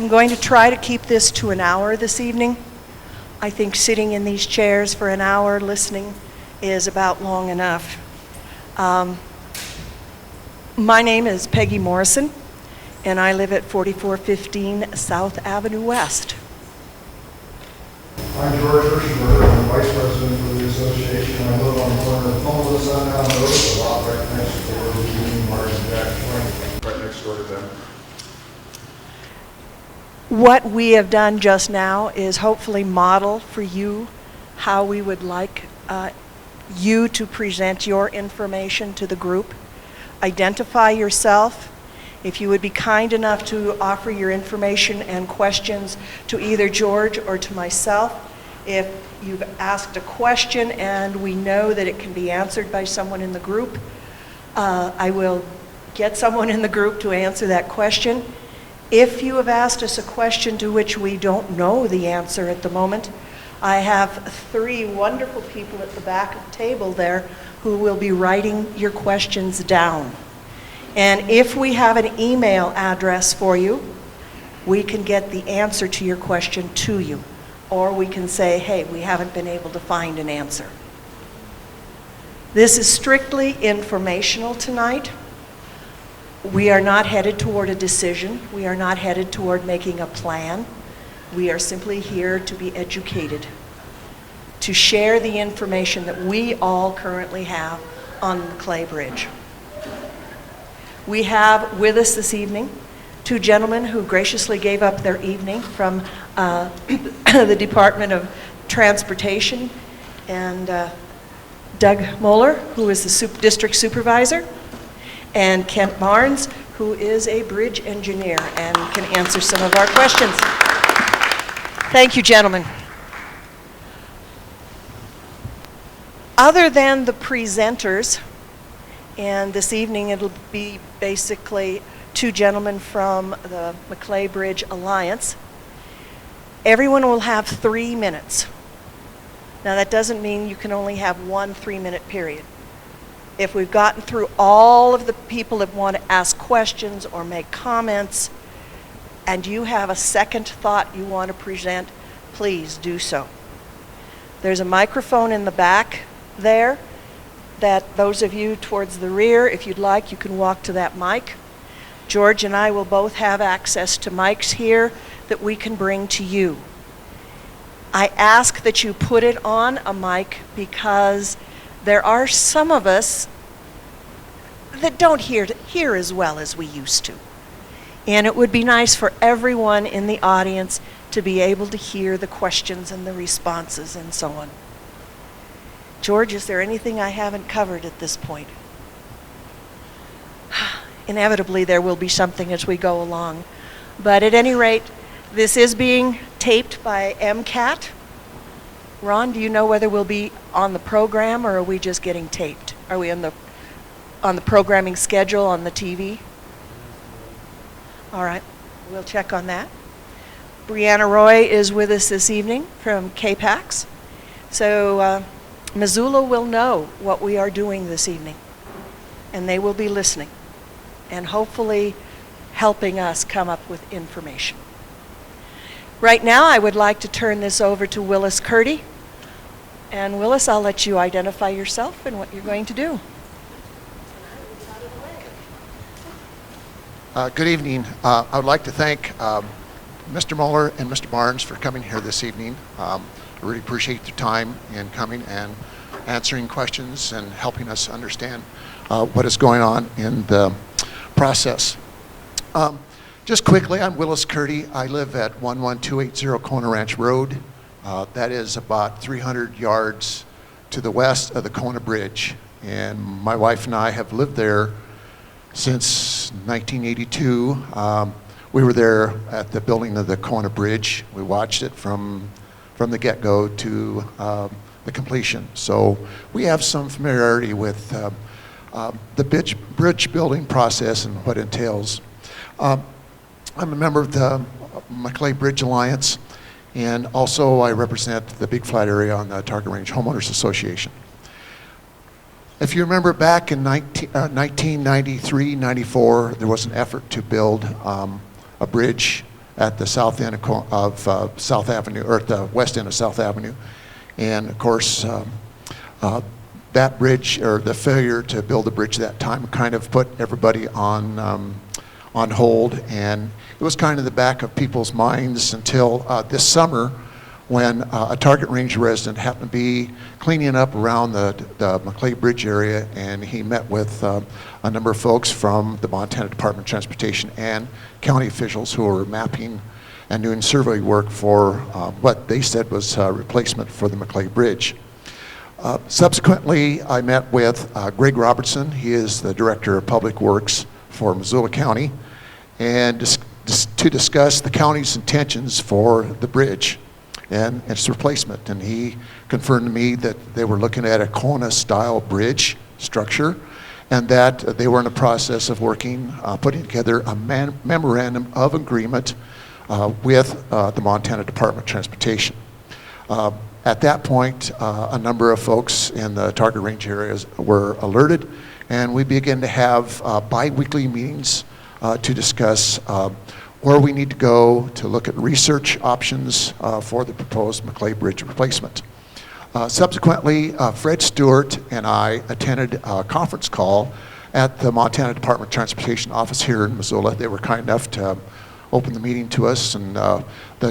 I'm going to try to keep this to an hour this evening. I think sitting in these chairs for an hour listening is about long enough. My name is Peggy Morrison, and I live at 4415 South Avenue West. I'm George Hirschberg. I'm Vice President for the association. I live on the corner of Homeowners on Down Road, a lot right next to where the Union Mart and Jack Twain, right next door to them. What we have done just now is hopefully model for you how we would like you to present your information to the group. Identify yourself. If you would be kind enough to offer your information and questions to either George or to myself. If you've asked a question and we know that it can be answered by someone in the group, I will get someone in the group to answer that question. If you have asked us a question to which we don't know the answer at the moment, I have 3 wonderful people at the back of the table there who will be writing your questions down. And if we have an email address for you, we can get the answer to your question to you. Or we can say, hey, we haven't been able to find an answer. This is strictly informational tonight. We are not headed toward a decision. We are not headed toward making a plan. We are simply here to be educated, to share the information that we all currently have on the Maclay Bridge. We have with us this evening 2 gentlemen who graciously gave up their evening from the Department of Transportation, and Doug Moeller, who is the district supervisor, and Kent Barnes, who is a bridge engineer and can answer some of our questions. Thank you, gentlemen. Other than the presenters, and this evening it'll be basically 2 gentlemen from the Maclay Bridge Alliance, everyone will have 3 minutes. Now that doesn't mean you can only have 1 3-minute period. If we've gotten through all of the people that want to ask questions or make comments, and you have a second thought you want to present, please do so. There's a microphone in the back there that those of you towards the rear, if you'd like, you can walk to that mic. George and I will both have access to mics here that we can bring to you. I ask that you put it on a mic because there are some of us that don't hear as well as we used to. And it would be nice for everyone in the audience to be able to hear the questions and the responses and so on. George, is there anything I haven't covered at this point? Inevitably, there will be something as we go along. But at any rate, this is being taped by MCAT. Ron, do you know whether we'll be on the program or are we just getting taped? Are we on the programming schedule on the TV? All right, we'll check on that. Brianna Roy is with us this evening from KPAX. So Missoula will know what we are doing this evening, and they will be listening and hopefully helping us come up with information. Right now, I would like to turn this over to Willis Curdy. And Willis, I'll let you identify yourself and what you're going to do. Good evening. I would like to thank Mr. Mueller and Mr. Barnes for coming here this evening. I really appreciate their time in coming and answering questions and helping us understand what is going on in the process. Just quickly, I'm Willis Curdy. I live at 11280 Kona Ranch Road. That is about 300 yards to the west of the Kona Bridge. And my wife and I have lived there since 1982. We were there at the building of the Kona Bridge. We watched it from the get-go to the completion. So we have some familiarity with the bridge building process and what it entails. I'm a member of the Maclay Bridge Alliance, and also I represent the Big Flat area on the Target Range Homeowners Association. If you remember back in 1993-94, there was an effort to build a bridge at the south end of South Avenue, or at the west end of South Avenue. And of course, that bridge, or the failure to build the bridge that time, kind of put everybody on hold, and it was kind of the back of people's minds until this summer, when a Target Range resident happened to be cleaning up around the Maclay Bridge area, and he met with a number of folks from the Montana Department of Transportation and county officials who were mapping and doing survey work for what they said was a replacement for the Maclay Bridge. Subsequently, I met with Greg Robertson. He is the Director of Public Works for Missoula County, and to discuss the county's intentions for the bridge and its replacement. And he confirmed to me that they were looking at a Kona-style bridge structure, and that they were in the process of working, putting together a memorandum of agreement with the Montana Department of Transportation. At that point, a number of folks in the Target Range areas were alerted, and we began to have bi-weekly meetings to discuss where we need to go to look at research options for the proposed Maclay Bridge replacement. Subsequently, Fred Stewart and I attended a conference call at the Montana Department of Transportation office here in Missoula. They were kind enough to open the meeting to us, and the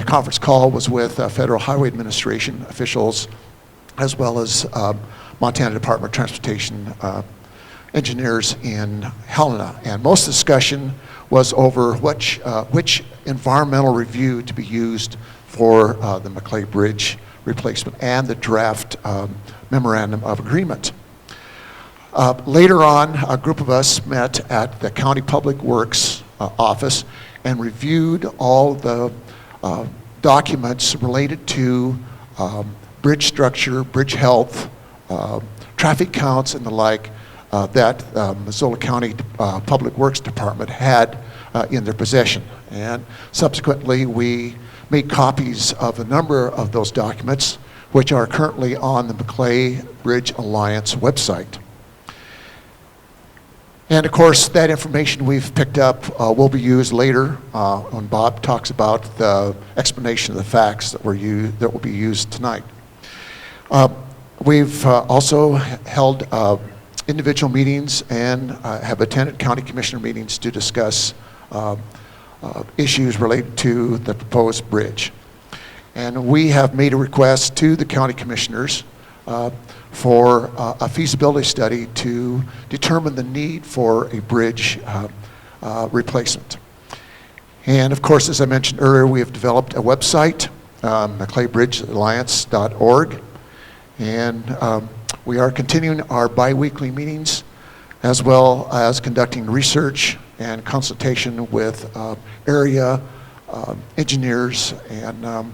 conference call was with Federal Highway Administration officials, as well as Montana Department of Transportation engineers in Helena. And most of the discussion was over which environmental review to be used for the Maclay Bridge replacement and the draft memorandum of agreement. Later on, a group of us met at the County Public Works office and reviewed all the documents related to bridge structure, bridge health, traffic counts, and the like that Missoula County Public Works Department had in their possession. And subsequently, we made copies of a number of those documents, which are currently on the Maclay Bridge Alliance website. And of course, that information we've picked up will be used later when Bob talks about the explanation of the facts that will be used tonight. We've also held individual meetings and have attended county commissioner meetings to discuss issues related to the proposed bridge. And we have made a request to the county commissioners for a feasibility study to determine the need for a bridge replacement. And of course, as I mentioned earlier, we have developed a website, maclaybridgealliance.org, and we are continuing our bi-weekly meetings, as well as conducting research and consultation with area engineers and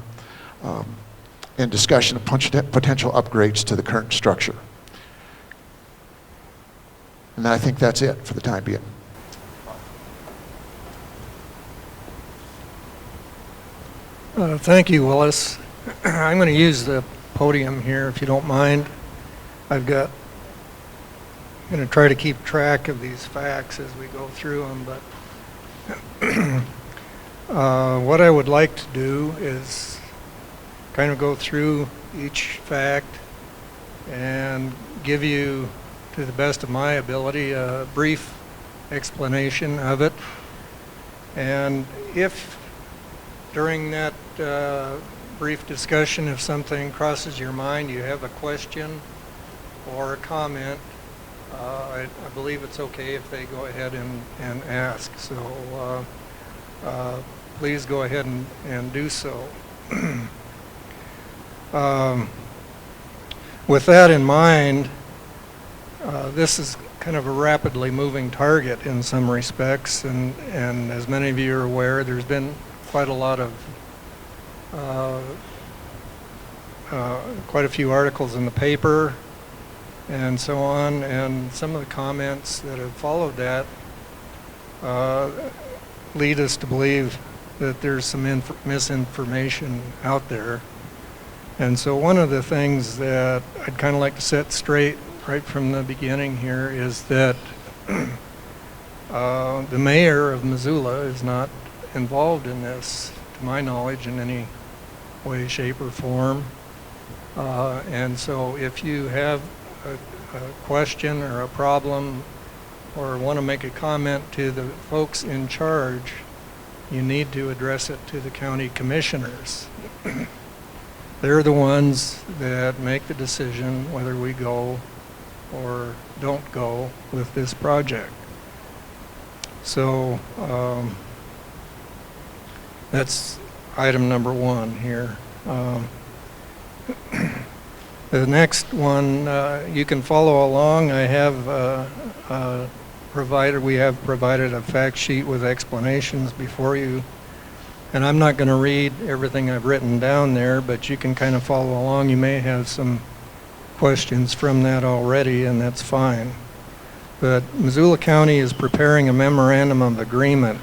discussion of potential upgrades to the current structure. And I think that's it for the time being. Thank you, Willis. I'm going to use the podium here, if you don't mind. I'm going to try to keep track of these facts as we go through them, but what I would like to do is kind of go through each fact and give you, to the best of my ability, a brief explanation of it. And if during that brief discussion, if something crosses your mind, you have a question or a comment, I believe it's okay if they go ahead and ask. So please go ahead and do so. With that in mind, this is kind of a rapidly moving target in some respects, and as many of you are aware, there's been quite a lot of quite a few articles in the paper and so on, and some of the comments that have followed that lead us to believe that there's some misinformation out there. And so one of the things that I'd kind of like to set straight right from the beginning here is that the mayor of Missoula is not involved in this to my knowledge, in any way, shape, or form. And so if you have a question or a problem or want to make a comment to the folks in charge, you need to address it to the county commissioners. They're the ones that make the decision whether we go or don't go with this project. So that's item number one here. The next one, you can follow along. I have we have provided a fact sheet with explanations before you. And I'm not going to read everything I've written down there, but you can kind of follow along. You may have some questions from that already, and that's fine. But Missoula County is preparing a memorandum of agreement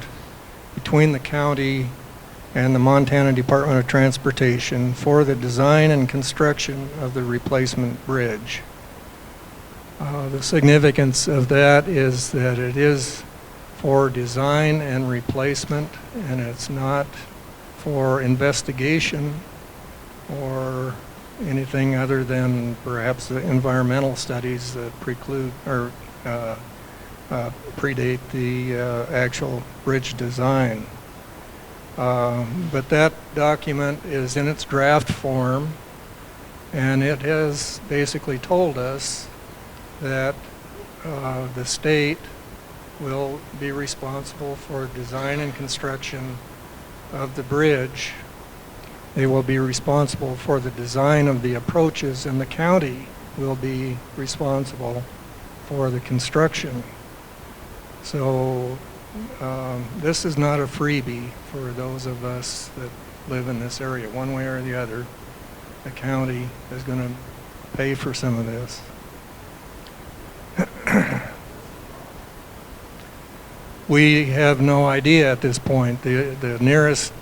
between the county and the Montana Department of Transportation for the design and construction of the replacement bridge. The significance of that is that it is for design and replacement, and it's not for investigation or anything other than perhaps the environmental studies that preclude or predate the actual bridge design. But that document is in its draft form, and it has basically told us that the state will be responsible for design and construction of the bridge. They will be responsible for the design of the approaches, and the county will be responsible for the construction. So this is not a freebie for those of us that live in this area. One way or the other, the county is going to pay for some of this. We have no idea at this point. The nearest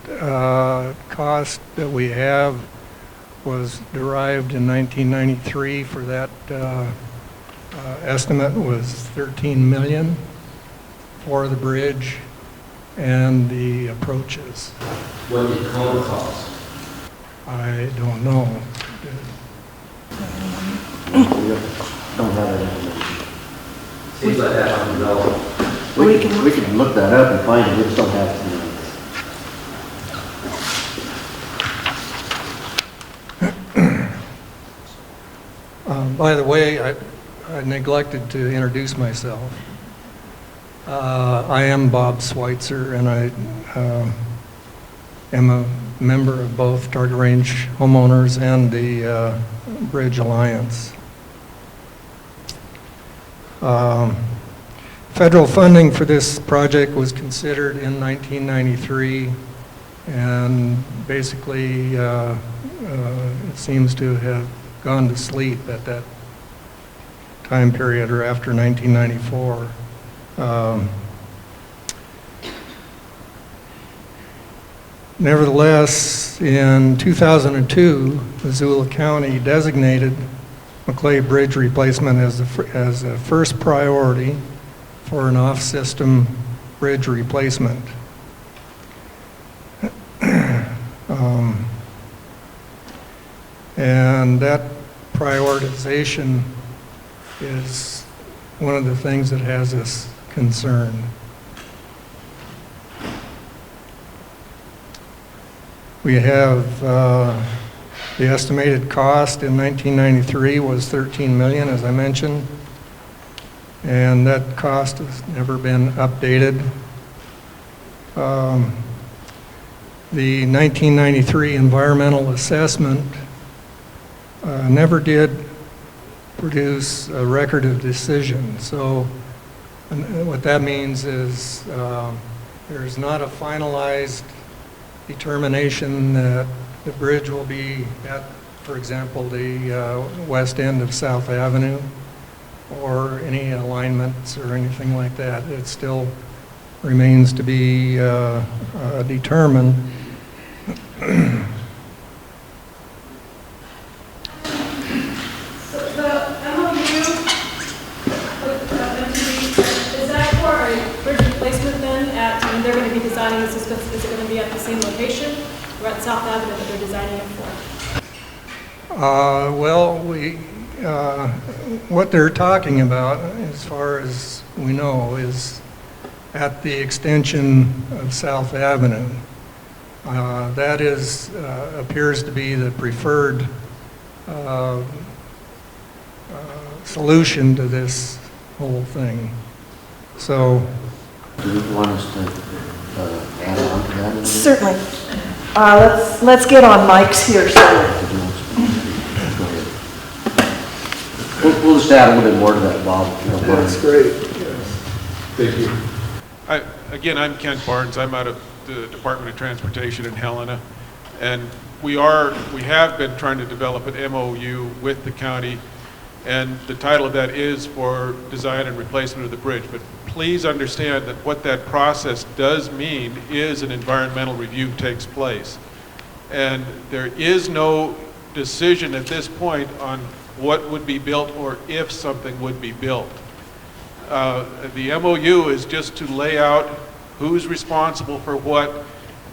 cost that we have was derived in 1993 for that estimate was $13 million for the bridge and the approaches. What did Cone cost? I don't know. Don't have it. Seems like that on the bill. We can look that up and find it, we just don't have it. By the way, I neglected to introduce myself. I am Bob Schweitzer, and I am a member of both Target Range Homeowners and the Bridge Alliance. Federal funding for this project was considered in 1993, and basically it seems to have gone to sleep at that time period or after 1994. Nevertheless, in 2002, Missoula County designated Maclay Bridge replacement as a first priority for an off-system bridge replacement. And that prioritization is one of the things that has us concerned. We have the estimated cost in 1993 was $13 million, as I mentioned, and that cost has never been updated. The 1993 environmental assessment never did produce a record of decision. So what that means is there's not a finalized determination that the bridge will be at, for example, the west end of South Avenue, or any alignments or anything like that. It still remains to be determined. So the MOU with MTV, is that for a bridge replacement then at they're going to be designing this, is it going to be at the same location or at South Avenue that they're designing it for? Well, what they're talking about, as far as we know, is at the extension of South Avenue. That is, appears to be the preferred solution to this whole thing. So, Do you want us to add on to that? Certainly. Let's get on mics here. So. Go ahead. We'll just add a little bit more to that, Bob. If you don't mind. That's great. Thank you. Again, I'm Kent Barnes. I'm out of the Department of Transportation in Helena, and we have been trying to develop an MOU with the county, and the title of that is for design and replacement of the bridge. But please understand that what that process does mean is an environmental review takes place, and there is no decision at this point on what would be built or if something would be built. The MOU is just to lay out who's responsible for what,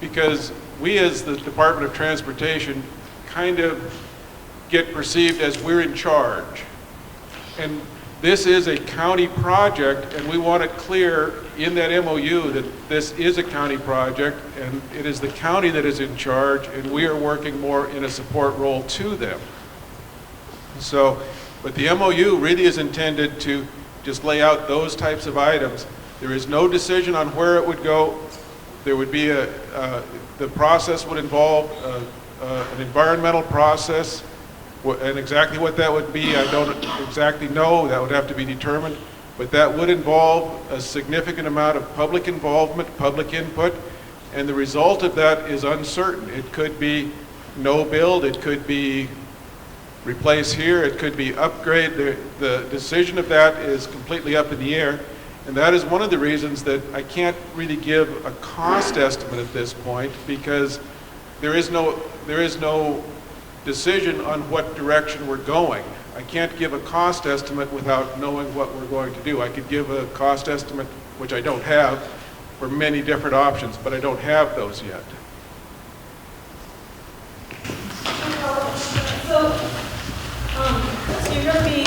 because we as the Department of Transportation kind of get perceived as we're in charge. And this is a county project, and we want it clear in that MOU that this is a county project, and it is the county that is in charge, and we are working more in a support role to them. So, but the MOU really is intended to just lay out those types of items. There is no decision on where it would go. There would be the process would involve an environmental process, and exactly what that would be, I don't exactly know. That would have to be determined, but that would involve a significant amount of public involvement, public input, and the result of that is uncertain. It could be no build, it could be replace here, it could be upgrade. The decision of that is completely up in the air, and that is one of the reasons that I can't really give a cost estimate at this point, because there is no decision on what direction we're going. I can't give a cost estimate without knowing what we're going to do. I could give a cost estimate, which I don't have, for many different options, but I don't have those yet. So you're going to be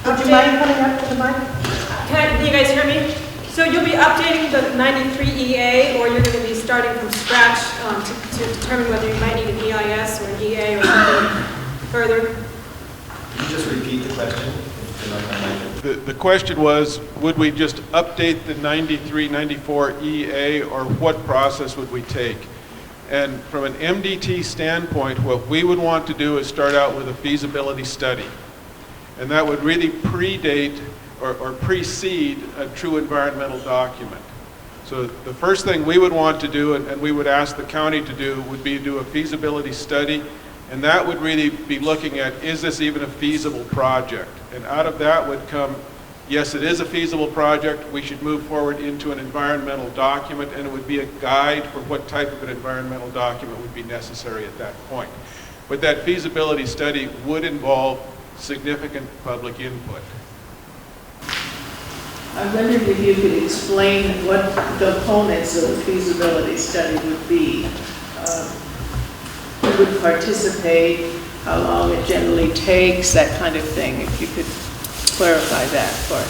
Would you mind coming up to the mic? Can you guys hear me? So you'll be updating the 93 EA, or you're going to be starting from scratch to determine whether you might need an EIS or an EA or something further? Could you just repeat the question? The question was, would we just update the 93, 94 EA, or what process would we take? And from an MDT standpoint, what we would want to do is start out with a feasibility study. And that would really predate or precede a true environmental document. So the first thing we would want to do, and we would ask the county to do, would be do a feasibility study, and that would really be looking at, is this even a feasible project? And out of that would come, yes, it is a feasible project, we should move forward into an environmental document, and it would be a guide for what type of an environmental document would be necessary at that point. But that feasibility study would involve significant public input. I wondered if you could explain what components of a feasibility study would be. Who would participate, how long it generally takes, that kind of thing, if you could clarify that part.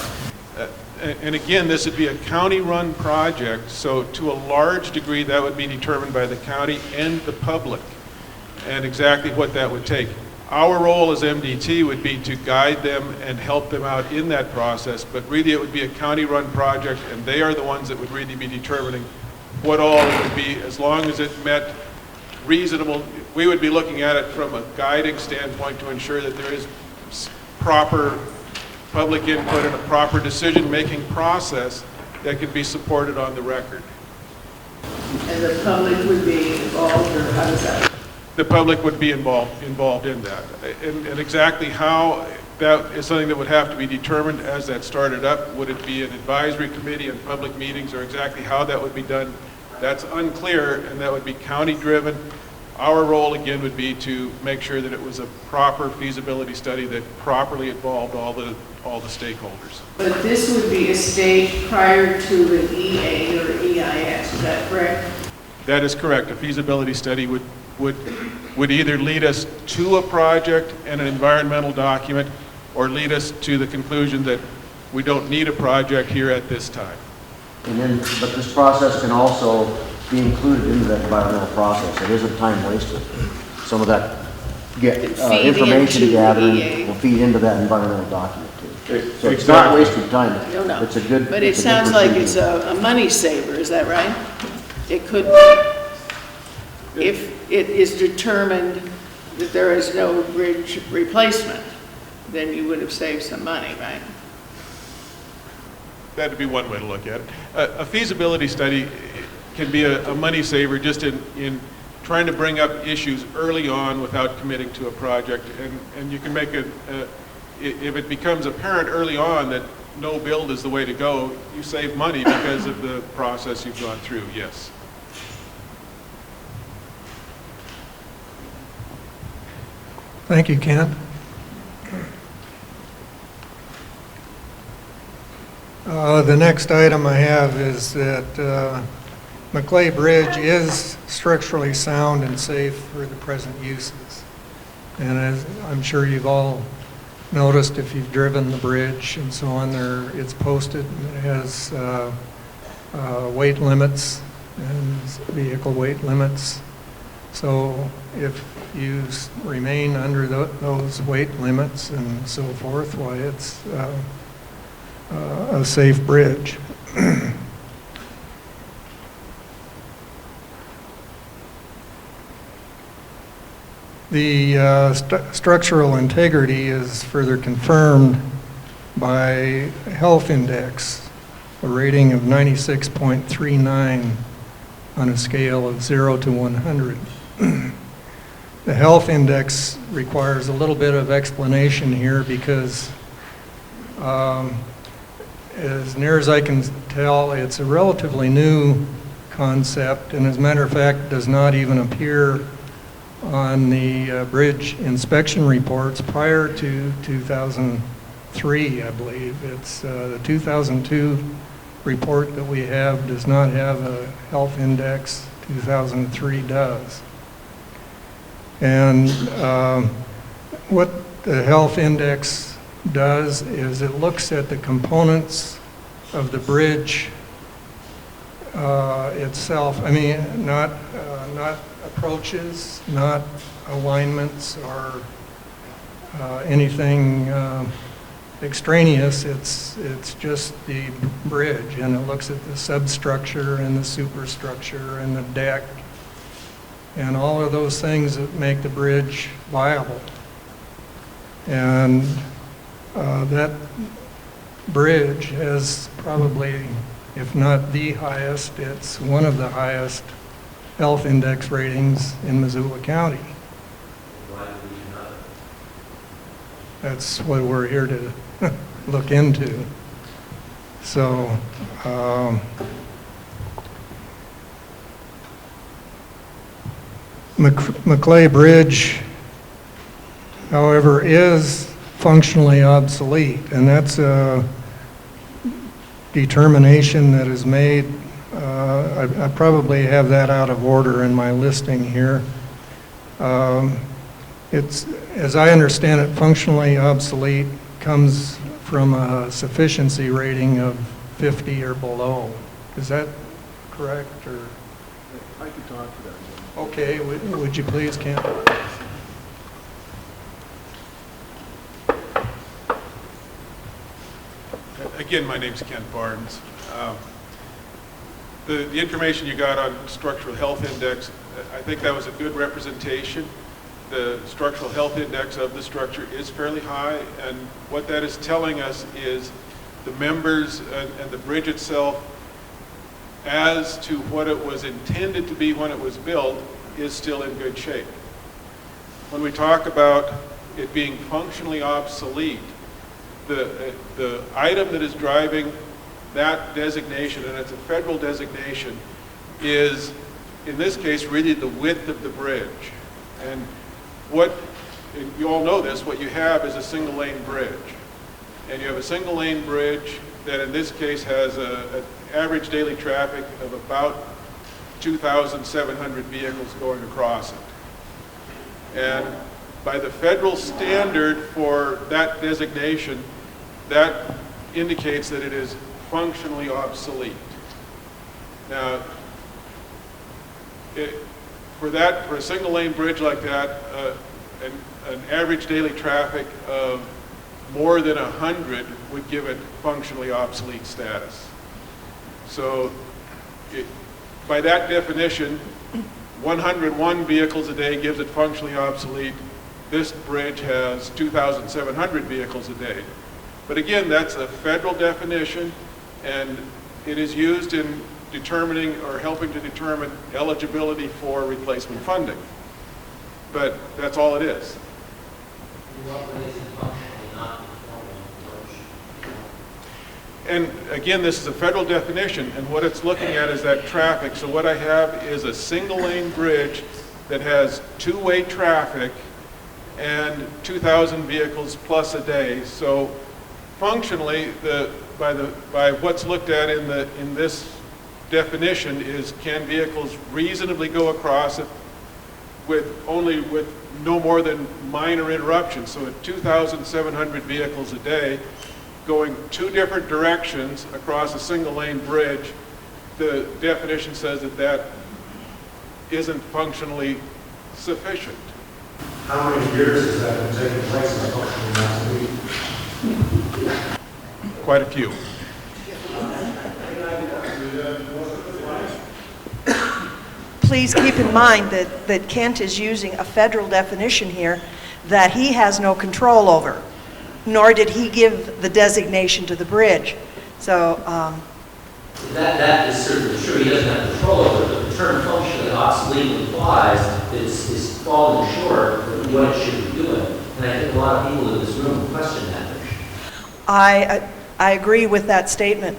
And again, this would be a county-run project, so to a large degree that would be determined by the county and the public, and exactly what that would take. Our role as MDT would be to guide them and help them out in that process, but really it would be a county-run project, and they are the ones that would really be determining what all it would be, as long as it met reasonable. We would be looking at it from a guiding standpoint to ensure that there is proper public input and a proper decision-making process that can be supported on the record. And the public would be involved, or how does that? The public would be involved in that. And exactly how, that is something that would have to be determined as that started up. Would it be an advisory committee and public meetings, or exactly how that would be done? That's unclear, and that would be county-driven. Our role, again, would be to make sure that it was a proper feasibility study that properly involved all the stakeholders. But this would be a stage prior to an EA or EIS, is that correct? That is correct. A feasibility study would either lead us to a project and an environmental document, or lead us to the conclusion that we don't need a project here at this time. And then, but this process can also be included into that environmental process. It isn't time wasted. Some of that Feed information into the gathering EA. will feed into that environmental document too. So it's Exactly. not wasted time. No. It's a good. But it it's a good sounds like procedure. it's a money saver, is that right? It could be. If it is determined that there is no bridge replacement, then you would have saved some money, right? That'd be one way to look at it. A feasibility study can be a money saver just in trying to bring up issues early on without committing to a project. And you can make it, if it becomes apparent early on that no build is the way to go, you save money because of the process you've gone through, yes. Thank you, Kent. The next item I have is that Maclay Bridge is structurally sound and safe for the present uses. And as I'm sure you've all noticed if you've driven the bridge and so on, it's posted. It has weight limits and vehicle weight limits. So if you remain under those weight limits and so forth, why it's a safe bridge. The structural integrity is further confirmed by health index, a rating of 96.39 on a scale of 0 to 100. The health index requires a little bit of explanation here because as near as I can tell, it's a relatively new concept, and as a matter of fact, does not even appear on the bridge inspection reports prior to 2003, I believe. It's the 2002 report that we have does not have a health index. 2003 does. And what the health index does is it looks at the components of the bridge itself. I mean, not approaches, not alignments or anything extraneous. It's just the bridge, and it looks at the substructure and the superstructure and the deck and all of those things that make the bridge viable. And that bridge has probably, if not the highest, it's one of the highest health index ratings in Missoula County. Why do we not? That's what we're here to look into. So, Maclay Bridge, however, is functionally obsolete, and that's a determination that is made. I probably have that out of order in my listing here. It's, as I understand it, functionally obsolete comes from a sufficiency rating of 50 or below. Is that correct, or? I could talk to that. Okay, would you please, Kent? Again, my name's Ken Barnes. The information you got on structural health index, I think that was a good representation. The structural health index of the structure is fairly high, and what that is telling us is the members and the bridge itself, as to what it was intended to be when it was built, is still in good shape. When we talk about it being functionally obsolete, the item that is driving that designation, and it's a federal designation, is in this case, really the width of the bridge. And you all know this, what you have is a single lane bridge. And you have a single lane bridge that in this case has an average daily traffic of about 2,700 vehicles going across it. And by the federal standard for that designation, that indicates that it is functionally obsolete. Now, for a single lane bridge like that, an average daily traffic of more than 100 would give it functionally obsolete status. So by that definition, 101 vehicles a day gives it functionally obsolete. This bridge has 2,700 vehicles a day. But again, that's a federal definition, and it is used in determining or helping to determine eligibility for replacement funding. But that's all it is. What makes it functionally not performing? And again, this is a federal definition, and what it's looking at is that traffic. So what I have is a single lane bridge that has two-way traffic and 2,000 vehicles plus a day. So functionally, by what's looked at in this definition is, can vehicles reasonably go across it with no more than minor interruptions. So at 2,700 vehicles a day going two different directions across a single lane bridge, the definition says that isn't functionally sufficient. How many years has that been taking place in functionally obsolete? Quite a few. Please keep in mind that Kent is using a federal definition here that he has no control over, nor did he give the designation to the bridge. So That is certainly true. He doesn't have control over it, but the term functionally obsolete implies that it's falling short of what it should be doing. And I think a lot of people in this room question that. I agree with that statement,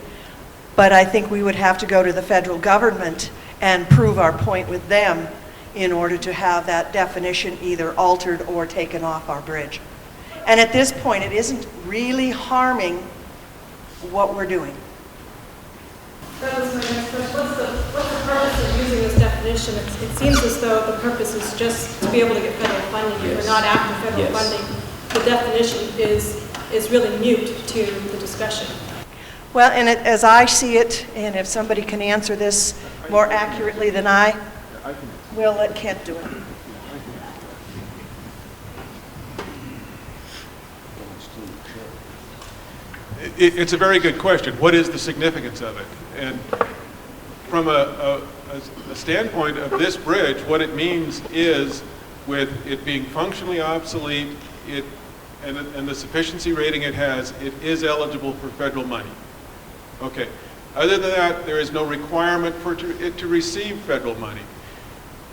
but I think we would have to go to the federal government and prove our point with them in order to have that definition either altered or taken off our bridge. And at this point, it isn't really harming what we're doing. That was my next question. What's the purpose of using this definition? It seems as though the purpose is just to be able to get federal funding. If we're not after federal funding, the definition is really mute to the discussion. Well, and as I see it, and if somebody can answer this more accurately than I, we'll let Kent do it. It's a very good question. What is the significance of it? And from a standpoint of this bridge, what it means is, with it being functionally obsolete, and the sufficiency rating it has, it is eligible for federal money. Okay. Other than that, there is no requirement for it to receive federal money.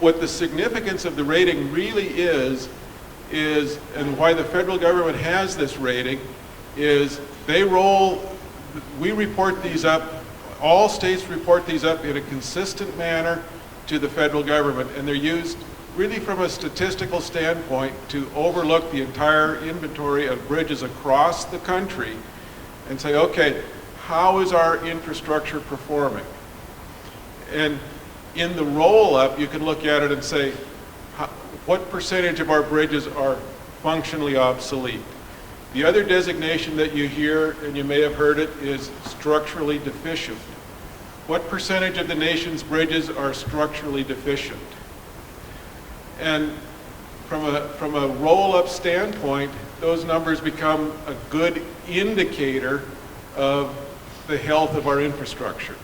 What the significance of the rating really is, and why the federal government has this rating, is we report these up, all states report these up in a consistent manner to the federal government, and they're used really from a statistical standpoint to overlook the entire inventory of bridges across the country and say, okay, how is our infrastructure performing? And in the roll-up, you can look at it and say, what percentage of our bridges are functionally obsolete? The other designation that you hear, and you may have heard it, is structurally deficient. What percentage of the nation's bridges are structurally deficient? And from a roll-up standpoint, those numbers become a good indicator of the health of our infrastructure.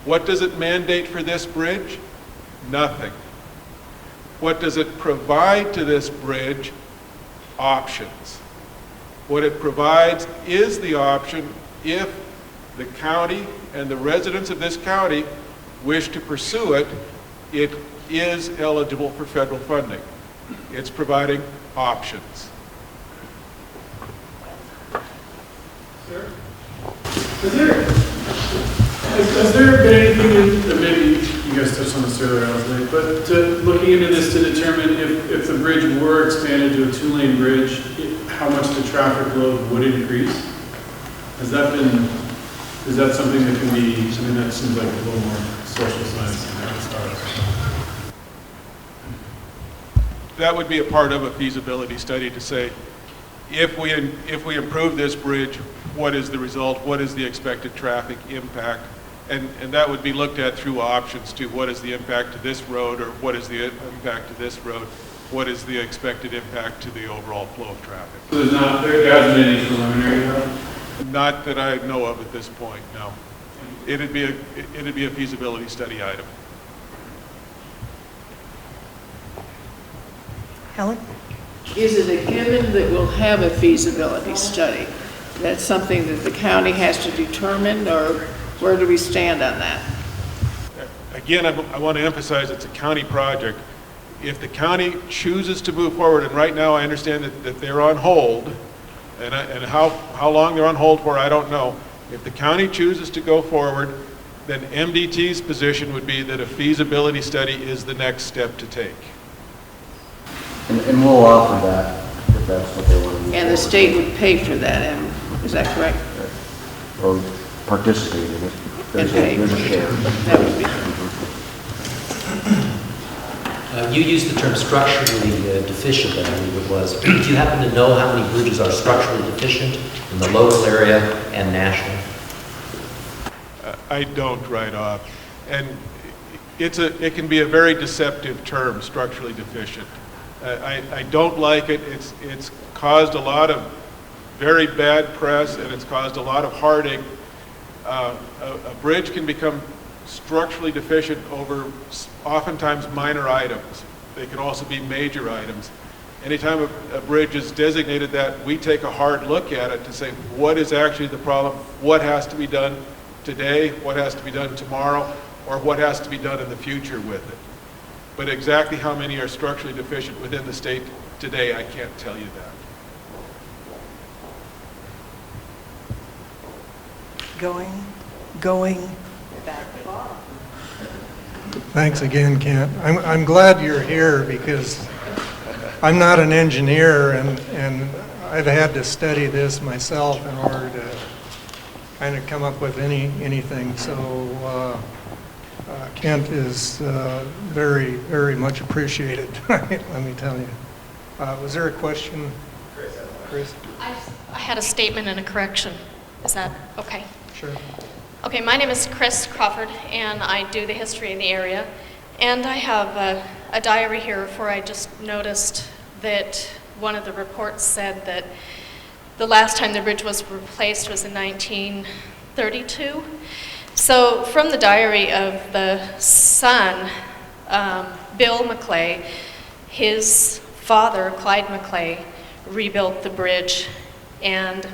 What does it mandate for this bridge? Nothing. What does it provide to this bridge? Options. What it provides is the option if the county and the residents of this county wish to pursue it, it is eligible for federal funding. It's providing options. Sir? Has there been anything that maybe you guys touched on this earlier, I was late, but looking into this to determine if the bridge were expanded to a 2-lane bridge, how much the traffic load would increase? Is that something that can be, I mean, that seems like a little more social science than that as far as. That would be a part of a feasibility study to say, if we improve this bridge, what is the result? What is the expected traffic impact? And that would be looked at through options too. What is the impact to this road, or what is the impact to this road? What is the expected impact to the overall flow of traffic? So there hasn't been any preliminary though? Not that I know of at this point, no. It'd be a feasibility study item. Helen? Is it a given that we'll have a feasibility study? That's something that the county has to determine, or where do we stand on that? Again, I want to emphasize it's a county project. If the county chooses to move forward, and right now I understand that they're on hold, and how long they're on hold for, I don't know. If the county chooses to go forward, then MDT's position would be that a feasibility study is the next step to take. And we'll offer that if that's what they want to do. And the state would pay for that, and is that correct? Or participate in it. And pay. There's a share. That would be. You used the term structurally deficient, I believe it was. Do you happen to know how many bridges are structurally deficient in the local area and national? I don't right off. And it can be a very deceptive term, structurally deficient. I don't like it. It's caused a lot of very bad press, and it's caused a lot of heartache. A bridge can become structurally deficient over oftentimes minor items. They can also be major items. Anytime a bridge is designated that, we take a hard look at it to say, what is actually the problem? What has to be done today? What has to be done tomorrow? Or what has to be done in the future with it? But exactly how many are structurally deficient within the state today, I can't tell you that. Going back. Thanks again, Kent. I'm glad you're here because I'm not an engineer, and I've had to study this myself in order to kind of come up with anything. So Kent is very, very much appreciated. Let me tell you. Was there a question, Chris? I had a statement and a correction. Is that okay? Sure. Okay, my name is Chris Crawford, and I do the history in the area. And I have a diary here where I just noticed that one of the reports said that the last time the bridge was replaced was in 1932. So from the diary of the son, Bill Maclay, his father, Clyde Maclay, rebuilt the bridge. And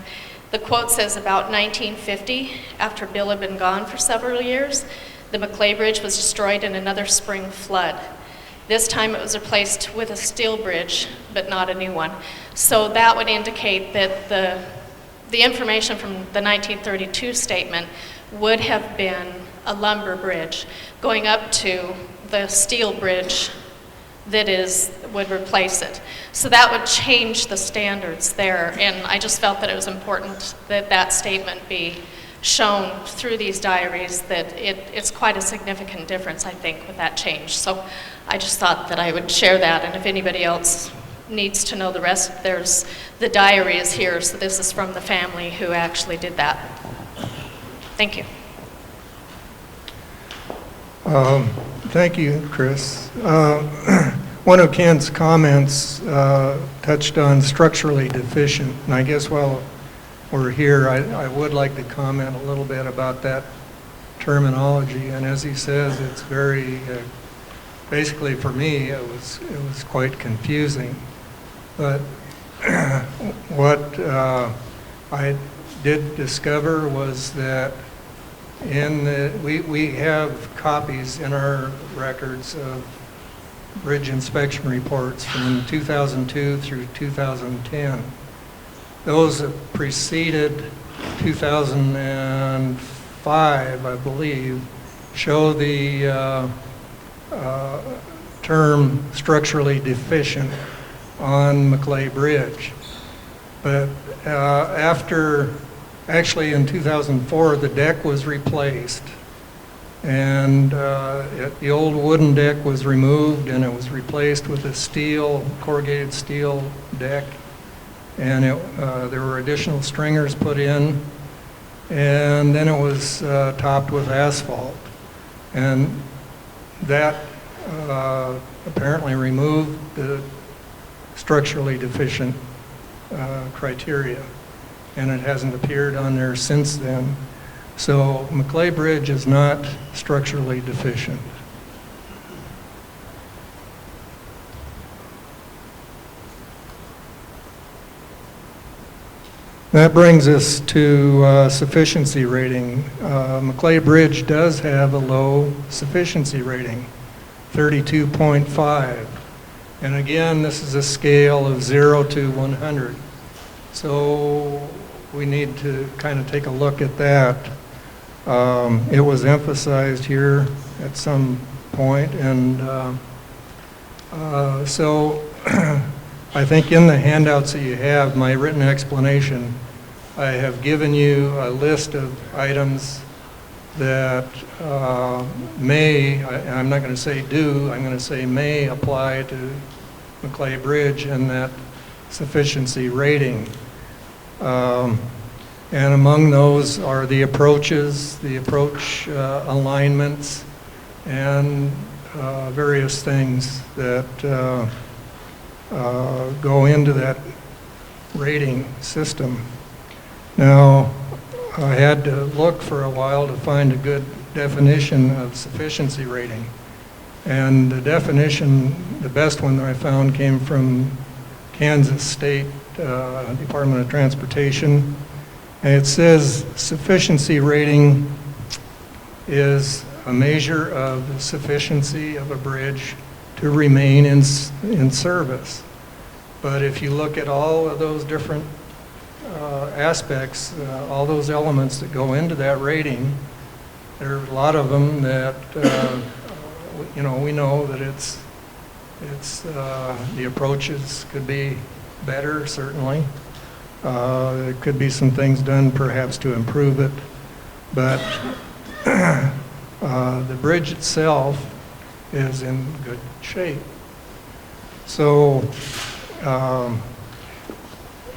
the quote says about 1950, after Bill had been gone for several years, the Maclay Bridge was destroyed in another spring flood. This time it was replaced with a steel bridge, but not a new one. So that would indicate that the information from the 1932 statement would have been a lumber bridge going up to the steel bridge that would replace it. So that would change the standards there, and I just felt that it was important that that statement be shown through these diaries, that it's quite a significant difference, I think, with that change. So I just thought that I would share that, and if anybody else needs to know the rest, the diary is here, so this is from the family who actually did that. Thank you. Thank you, Chris. One of Ken's comments touched on structurally deficient, and I guess while we're here, I would like to comment a little bit about that terminology. And as he says, it's very, basically for me, it was quite confusing. But what I did discover was that we have copies in our records of bridge inspection reports from 2002 through 2010. Those that preceded 2005, I believe, show the term structurally deficient on Maclay Bridge. But actually in 2004, the deck was replaced. And the old wooden deck was removed and it was replaced with a corrugated steel deck. And there were additional stringers put in. And then it was topped with asphalt. And that apparently removed the structurally deficient criteria. And it hasn't appeared on there since then. So Maclay Bridge is not structurally deficient. That brings us to sufficiency rating. Maclay Bridge does have a low sufficiency rating, 32.5. And again, this is a scale of 0 to 100. So we need to kind of take a look at that. It was emphasized here at some point, and so I think in the handouts that you have, my written explanation, I have given you a list of items that I'm not going to say do, I'm going to say may apply to Maclay Bridge and that sufficiency rating. And among those are the approaches, the approach alignments, and various things that go into that rating system. Now, I had to look for a while to find a good definition of sufficiency rating. And the definition, the best one that I found, came from Kansas State Department of Transportation. And it says sufficiency rating is a measure of the sufficiency of a bridge to remain in service. But if you look at all of those different aspects, all those elements that go into that rating, there are a lot of them that, we know that the approaches could be better, certainly. There could be some things done perhaps to improve it, but the bridge itself is in good shape. So,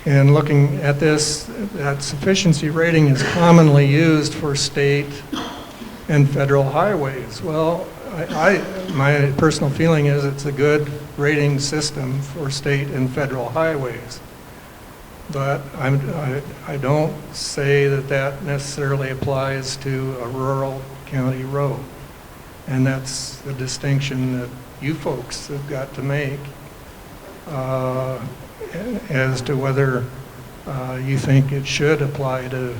in looking at this, that sufficiency rating is commonly used for state and federal highways. Well, my personal feeling is it's a good rating system for state and federal highways. But I don't say that that necessarily applies to a rural county road. And that's the distinction that you folks have got to make as to whether you think it should apply to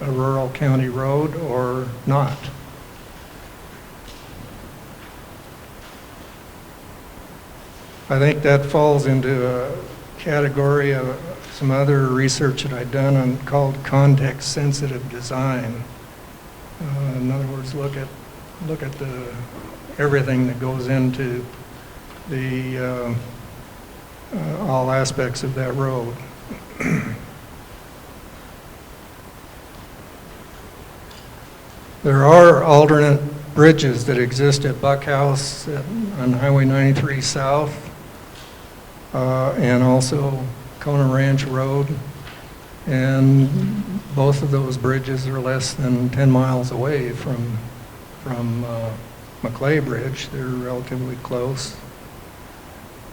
a rural county road or not. I think that falls into a category of some other research that I've done called context-sensitive design. In other words, look at everything that goes into the all aspects of that road. There are alternate bridges that exist at Buckhouse on Highway 93 South, and also Kona Ranch Road, and both of those bridges are less than 10 miles away from Maclay Bridge. They're relatively close.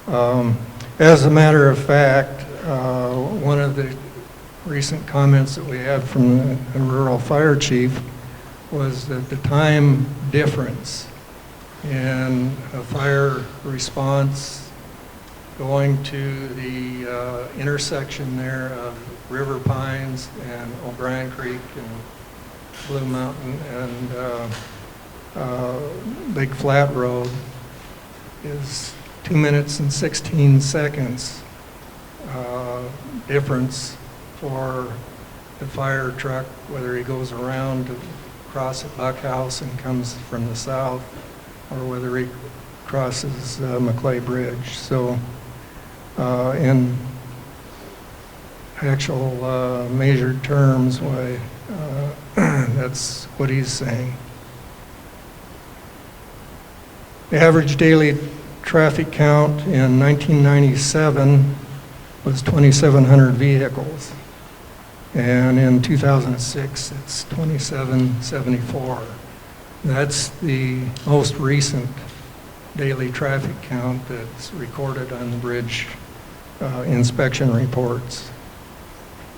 As a matter of fact, one of the recent comments that we had from the rural fire chief was that the time difference in a fire response going to the intersection there of River Pines and O'Brien Creek and Blue Mountain and Big Flat Road is 2 minutes and 16 seconds difference for the fire truck, whether he goes around to cross at Buckhouse and comes from the south, or whether he crosses Maclay Bridge. So in actual measured terms, why that's what he's saying. The average daily traffic count in 1997 was 2,700 vehicles. And in 2006, it's 2,774. That's the most recent daily traffic count that's recorded on the bridge inspection reports.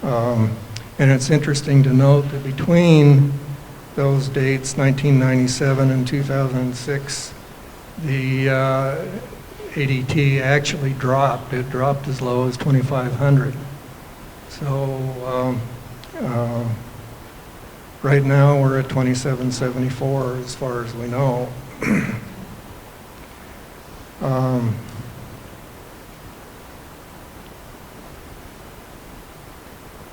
And it's interesting to note that between those dates, 1997 and 2006, the ADT actually dropped. It dropped as low as 2,500. So right now we're at 2,774 as far as we know.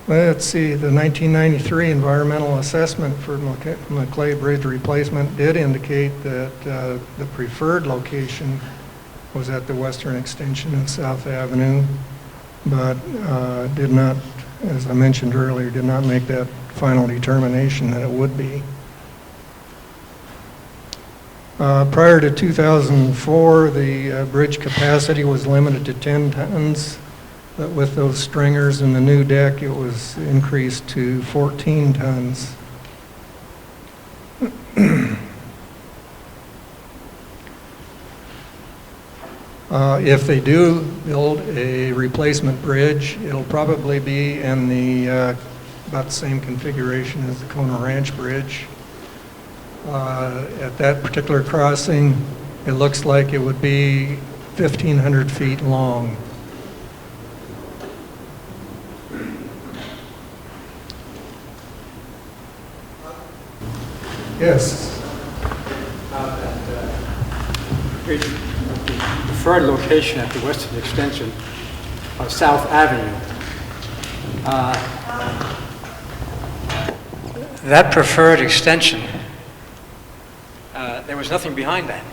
Let's see, the 1993 environmental assessment for Maclay Bridge replacement did indicate that the preferred location was at the western extension of South Avenue, but did not, as I mentioned earlier, did not make that final determination that it would be. Prior to 2004, the bridge capacity was limited to 10 tons. But with those stringers and the new deck, it was increased to 14 tons. If they do build a replacement bridge, it'll probably be in the about the same configuration as the Kona Ranch Bridge. At that particular crossing, it looks like it would be 1,500 feet long. Yes. Preferred location at the western extension of South Avenue. That preferred extension, there was nothing behind that.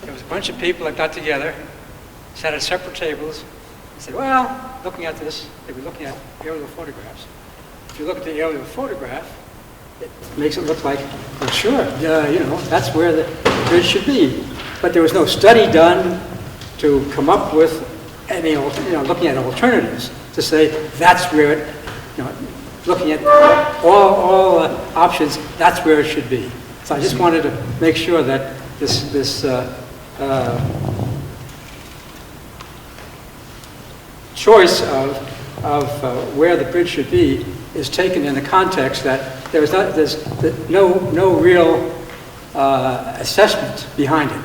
There was a bunch of people that got together, sat at separate tables, and said, well, looking at this, they were looking at aerial photographs. If you look at the aerial photograph, it makes it look like, well, sure, you know, that's where the bridge should be. But there was no study done to come up with any, you know, looking at alternatives to say that's where it, you know, looking at all options, that's where it should be. So I just wanted to make sure that this choice of where the bridge should be is taken in the context that there's no real assessment behind it.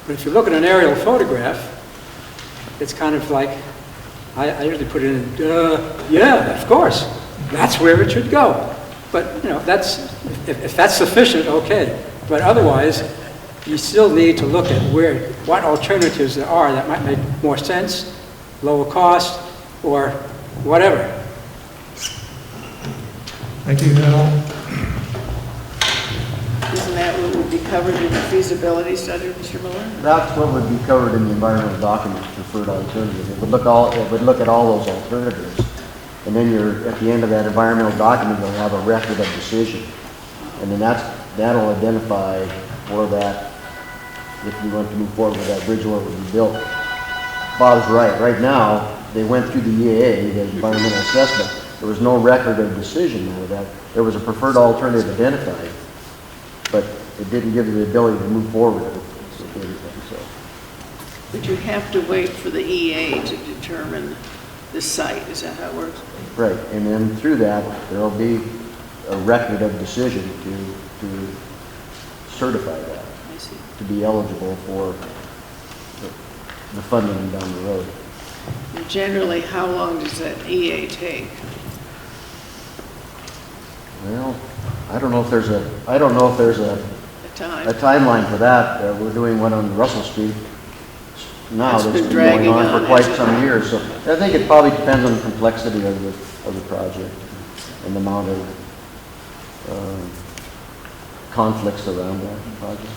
But if you look at an aerial photograph, it's kind of like, I usually put it in, yeah, of course, that's where it should go. But, you know, if that's sufficient, okay. But otherwise, you still need to look at what alternatives there are that might make more sense, lower cost, or whatever. Thank you, Al. Isn't that what would be covered in the feasibility study, Mr. Miller? That's what would be covered in the environmental document, preferred alternative. It would look at all those alternatives. And then at the end of that environmental document, you'll have a record of decision. And then that'll identify for that, if you want to move forward with that bridge where it would be built. Bob's right. Right now, they went through the EAA, the environmental assessment. There was no record of decision over that. There was a preferred alternative identified, but it didn't give you the ability to move forward with anything. So. But you have to wait for the EA to determine the site. Is that how it works? Right, and then through that, there'll be a record of decision to certify that. I see. To be eligible for the funding down the road. And generally, how long does that EA take? Well, I don't know if there's a timeline for that. We're doing one on Russell Street now that's been going on for quite some years. So I think it probably depends on the complexity of the project. and the amount of conflicts around that project.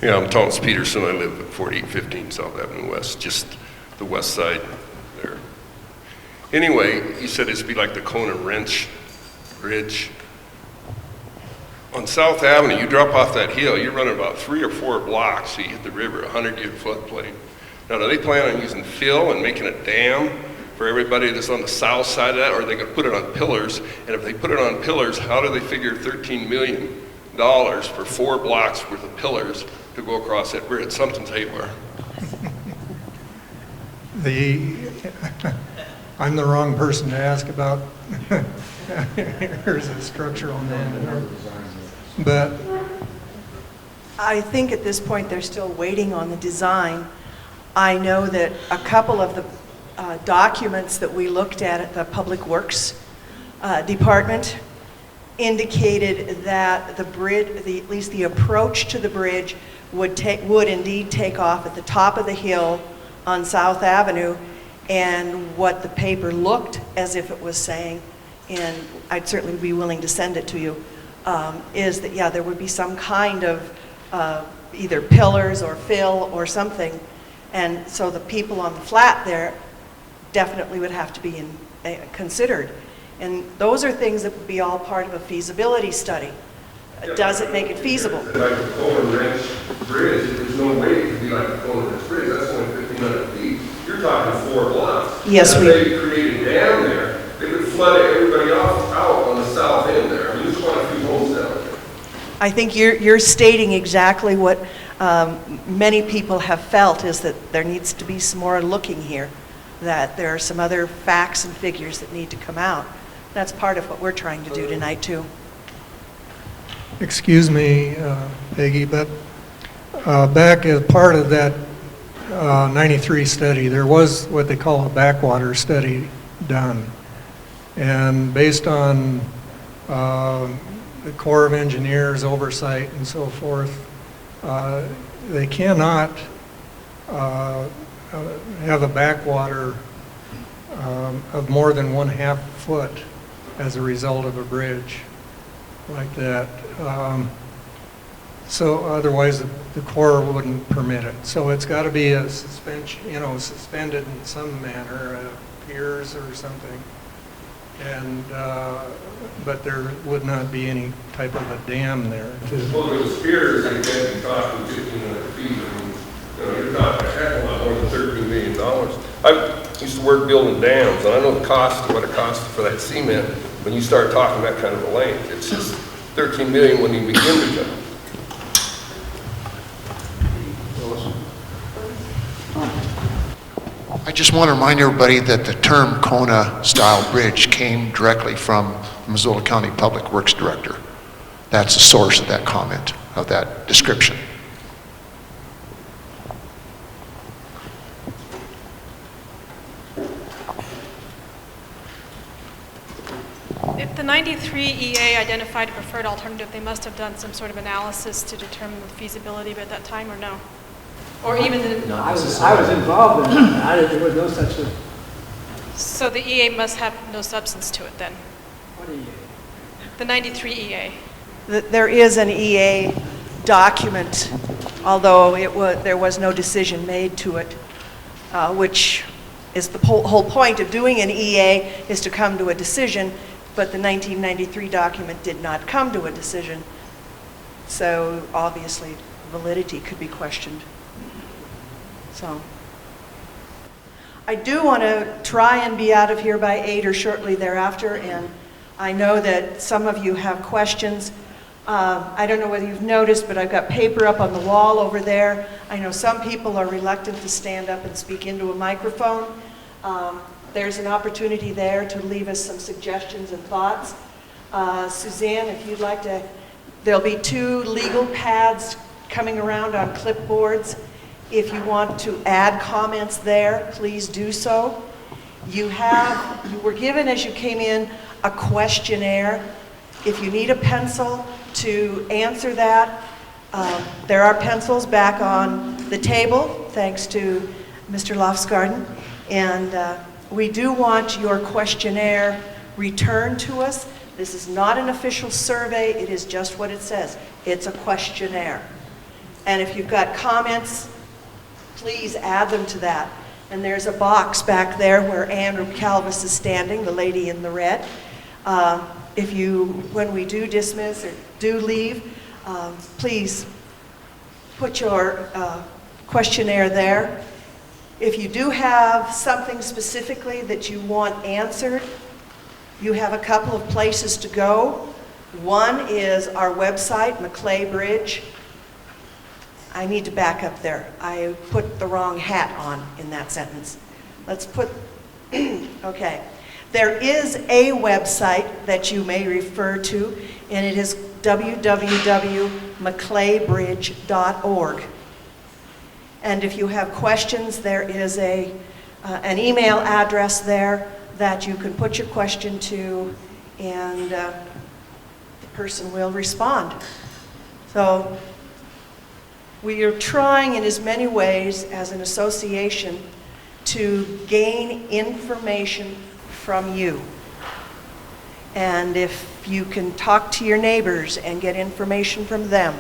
Yeah, I'm Thomas Peterson. I live at 4815 South Avenue West, just the west side there. Anyway, you said it's be like the Kona Wrench Bridge. On South Avenue, you drop off that hill, you're running about 3 or 4 blocks so you hit the river, 100-year floodplain. Now, do they plan on using fill and making a dam for everybody that's on the south side of that, or are they going to put it on pillars? And if they put it on pillars, how do they figure $13 million for 4 blocks worth of pillars to go across that bridge? Something's haywire. I'm the wrong person to ask about. There's a structural man. But I think at this point they're still waiting on the design. I know that a couple of the documents that we looked at the Public Works Department indicated that the bridge, at least the approach to the bridge, would indeed take off at the top of the hill on South Avenue, and what the paper looked as if it was saying, and I'd certainly be willing to send it to you, is that, yeah, there would be some kind of either pillars or fill or something, and so the people on the flat there definitely would have to be considered. And those are things that would be all part of a feasibility study. Does it make it feasible? Like the Kona Wrench Bridge, there's no way it could be like the Kona Wrench Bridge. That's only 1,500 feet. You're talking 4 blocks. Yes, and if they created a dam there, they would flood everybody off out on the south end there. I mean, there's quite a few homes down there. I think you're stating exactly what many people have felt, is that there needs to be some more looking here, that there are some other facts and figures that need to come out. That's part of what we're trying to do tonight, too. excuse me, Peggy, but back as part of that 93 study, there was what they call a backwater study done. And based on the Corps of Engineers oversight and so forth, they cannot have a backwater of more than 1/2 foot as a result of a bridge like that. So otherwise the Corps wouldn't permit it. So it's got to be a suspension, suspended in some manner, piers or something. And but there would not be any type of a dam there. Well, if it was piers, they can't be talking 1,500 feet. I mean, you're talking a heck of a lot more than $13 million. I used to work building dams, and I know the cost, what it costs for that cement. When you start talking that kind of a length, it's just $13 million when you begin to go. I just want to remind everybody that the term Kona-style bridge came directly from the Missoula County Public Works Director. That's the source of that comment, of that description. If the 93 EA identified a preferred alternative, they must have done some sort of analysis to determine the feasibility at that time, or no? Or even the... I was involved in that. There was no such thing. So the EA must have no substance to it then? What EA? The 93 EA. There is an EA document, although there was no decision made to it, which is the whole point of doing an EA, is to come to a decision, but the 1993 document did not come to a decision. So obviously validity could be questioned. So I do want to try and be out of here by 8 or shortly thereafter, and I know that some of you have questions. I don't know whether you've noticed, but I've got paper up on the wall over there. I know some people are reluctant to stand up and speak into a microphone. There's an opportunity there to leave us some suggestions and thoughts. Suzanne, if you'd like to, there'll be 2 legal pads coming around on clipboards. If you want to add comments there, please do so. You were given as you came in a questionnaire. If you need a pencil to answer that, there are pencils back on the table, thanks to Mr. Lofsgarden. And we do want your questionnaire return to us. This is not an official survey, it is just what it says. It's a questionnaire. And if you've got comments, please add them to that. And there's a box back there where Andrew Calvis is standing, the lady in the red. When we do dismiss or do leave, please put your questionnaire there. If you do have something specifically that you want answered, you have a couple of places to go. One is our website, Maclay Bridge. I need to back up there. I put the wrong hat on in that sentence. Let's put, okay. There is a website that you may refer to, and it is www.maclaybridge.org. And if you have questions, there is an email address there that you can put your question to, and the person will respond. So we are trying in as many ways as an association to gain information from you. And if you can talk to your neighbors and get information from them.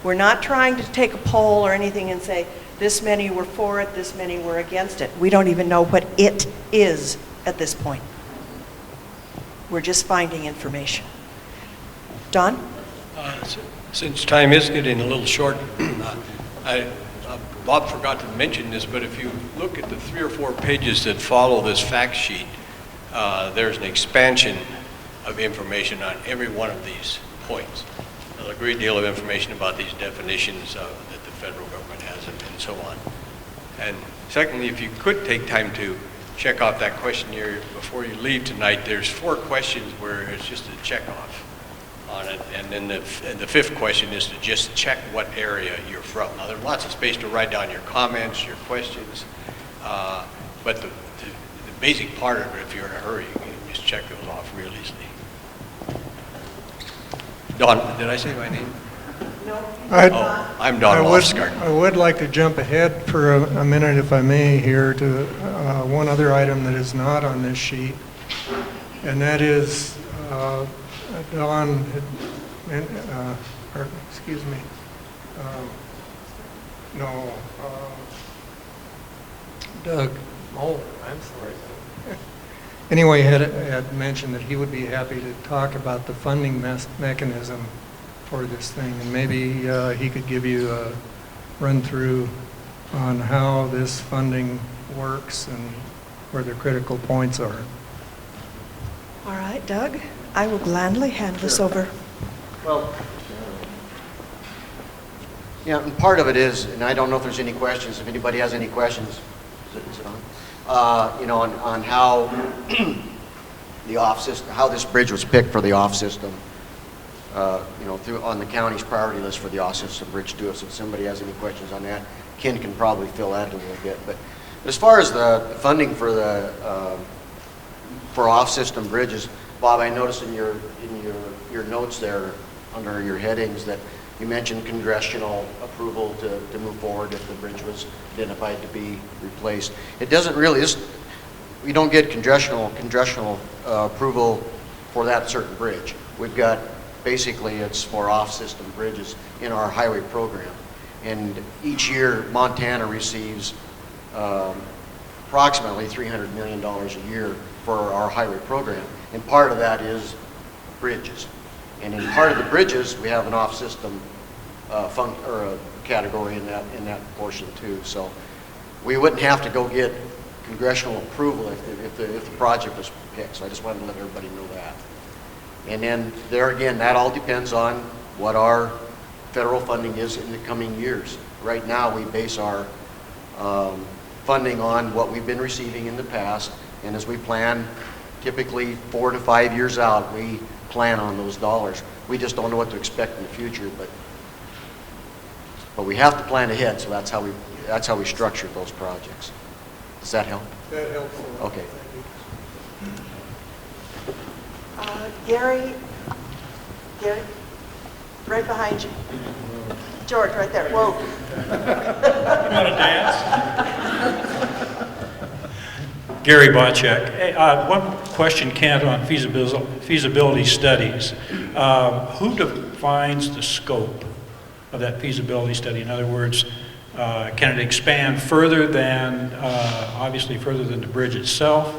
We're not trying to take a poll or anything and say, this many were for it, this many were against it. We don't even know what it is at this point. We're just finding information. Don? Since time is getting a little short, Bob forgot to mention this, but if you look at the 3 or 4 pages that follow this fact sheet, there's an expansion of information on every one of these points. There's a great deal of information about these definitions that the federal government has and so on. And secondly, if you could take time to check off that questionnaire before you leave tonight, there's 4 questions where it's just a check off on it, and then the 5th question is to just check what area you're from. Now there's lots of space to write down your comments, your questions, but the basic part of it, if you're in a hurry, you can just check those off real easily. Don, did I say my name? No. I'm Don Lofsgaard. I would like to jump ahead for a minute, if I may, here to one other item that is not on this sheet, and that is Don, or excuse me, Doug Moeller, I'm sorry. Anyway, had mentioned that he would be happy to talk about the funding mechanism for this thing, and maybe he could give you a run-through on how this funding works and where the critical points are. All right, Doug, I will gladly hand this over. Well, yeah, and part of it is, and I don't know if there's any questions, if anybody has any questions, is it on? On how the off system, how this bridge was picked for the off system, on the county's priority list for the off system bridge too. So if somebody has any questions on that, Ken can probably fill that in a little bit. But as far as the funding for the for off system bridges, Bob, I noticed in your notes there under your headings that you mentioned congressional approval to move forward if the bridge was identified to be replaced. It doesn't really, we don't get congressional approval for that certain bridge. We've got, basically it's for off-system bridges in our highway program. And each year Montana receives approximately $300 million a year for our highway program. And part of that is bridges. And in part of the bridges, we have an off-system category in that portion too. So we wouldn't have to go get congressional approval if the project was picked. So I just wanted to let everybody know that. And then there again, that all depends on what our federal funding is in the coming years. Right now, we base our funding on what we've been receiving in the past, and as we plan, typically 4 to 5 years out, we plan on those dollars. We just don't know what to expect in the future, but we have to plan ahead. So that's how we structure those projects. Does that help? That helps. Okay. Gary, right behind you. George, right there. Whoa. You want to dance? Gary Bonchek. Hey, one question, Kent, on feasibility studies. Who defines the scope of that feasibility study? In other words, can it expand further than, obviously further than the bridge itself?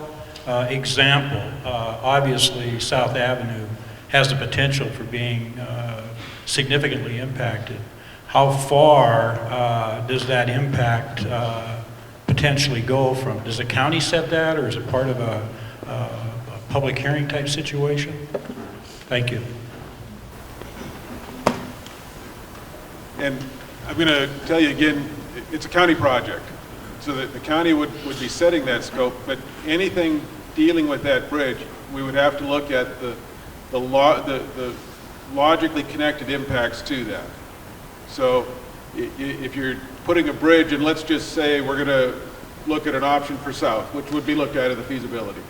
Example, obviously South Avenue has the potential for being significantly impacted. How far does that impact potentially go from? Does the county set that, or is it part of a public hearing type situation? Thank you. And I'm going to tell you again, it's a county project, so that the county would be setting that scope, but anything dealing with that bridge, we would have to look at the logically connected impacts to that. So if you're putting a bridge, and let's just say we're going to look at an option for south, which would be looked at in the feasibility.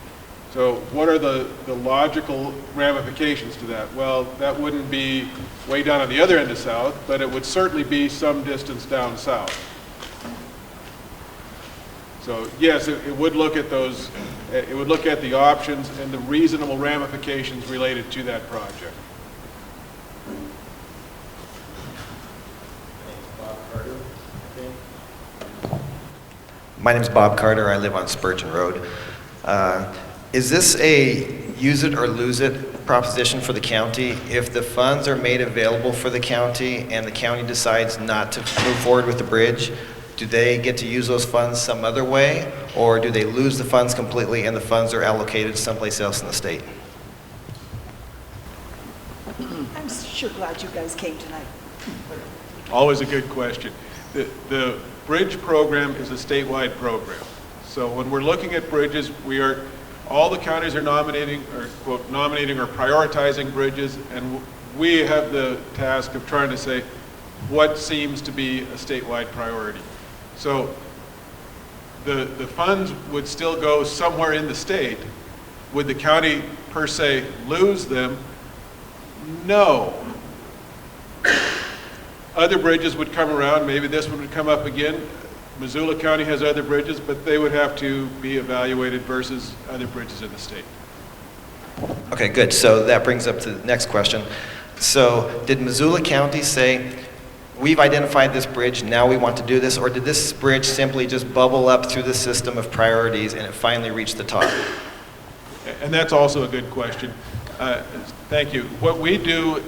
So what are the logical ramifications to that? Well, that wouldn't be way down on the other end of south, but it would certainly be some distance down south. So yes, it would look at those, it would look at the options and the reasonable ramifications related to that project. My name is Bob Carter. I live on Spurgeon Road. Is this a use it or lose it proposition for the county? If the funds are made available for the county and the county decides not to move forward with the bridge, do they get to use those funds some other way, or do they lose the funds completely and the funds are allocated someplace else in the state? I'm sure glad you guys came tonight. Always a good question. The bridge program is a statewide program. So when we're looking at bridges, all the counties are nominating, or quote, nominating or prioritizing bridges, and we have the task of trying to say what seems to be a statewide priority. So the funds would still go somewhere in the state. Would the county per se lose them? No. Other bridges would come around, maybe this one would come up again. Missoula County has other bridges, but they would have to be evaluated versus other bridges in the state. Okay, good. So that brings up to the next question. So did Missoula County say, we've identified this bridge, now we want to do this, or did this bridge simply just bubble up through the system of priorities and it finally reached the top? And that's also a good question. Thank you. What we do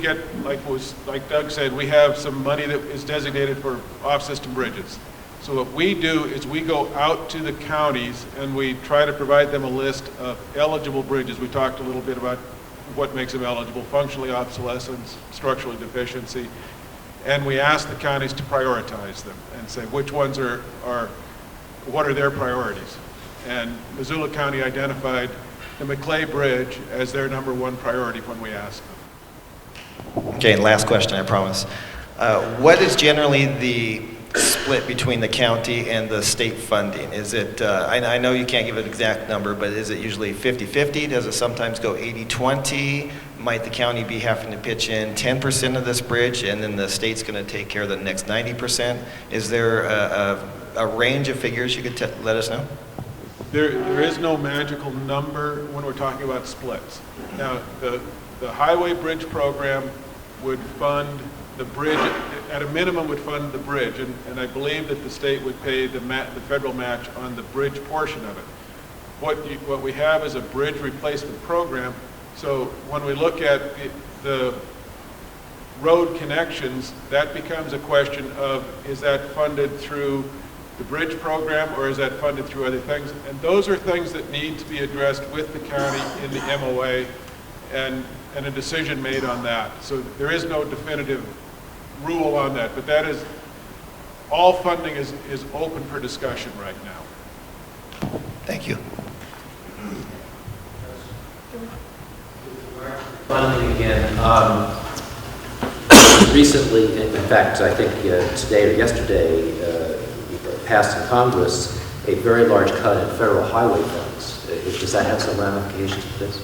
get, like Doug said, we have some money that is designated for off-system bridges. So what we do is we go out to the counties and we try to provide them a list of eligible bridges. We talked a little bit about what makes them eligible: functionally obsolescence, structural deficiency, and we ask the counties to prioritize them and say which ones what are their priorities. And Missoula County identified the Maclay Bridge as their #1 priority when we asked them. Okay, and last question, I promise. What is generally the split between the county and the state funding? Is it, I know you can't give an exact number, but is it usually 50-50? Does it sometimes go 80-20? Might the county be having to pitch in 10% of this bridge and then the state's going to take care of the next 90%? Is there a range of figures you could let us know? There is no magical number when we're talking about splits. Now, the highway bridge program would fund the bridge, at a minimum would fund the bridge, and I believe that the state would pay the federal match on the bridge portion of it. What we have is a bridge replacement program, so when we look at the road connections, that becomes a question of, is that funded through the bridge program or is that funded through other things? And those are things that need to be addressed with the county in the MOA and a decision made on that. So there is no definitive rule on that, but that is, all funding is open for discussion right now. Thank you. Finally, again, recently, in fact, I think today or yesterday, passed in Congress a very large cut in federal highway funds. Does that have some ramifications to this?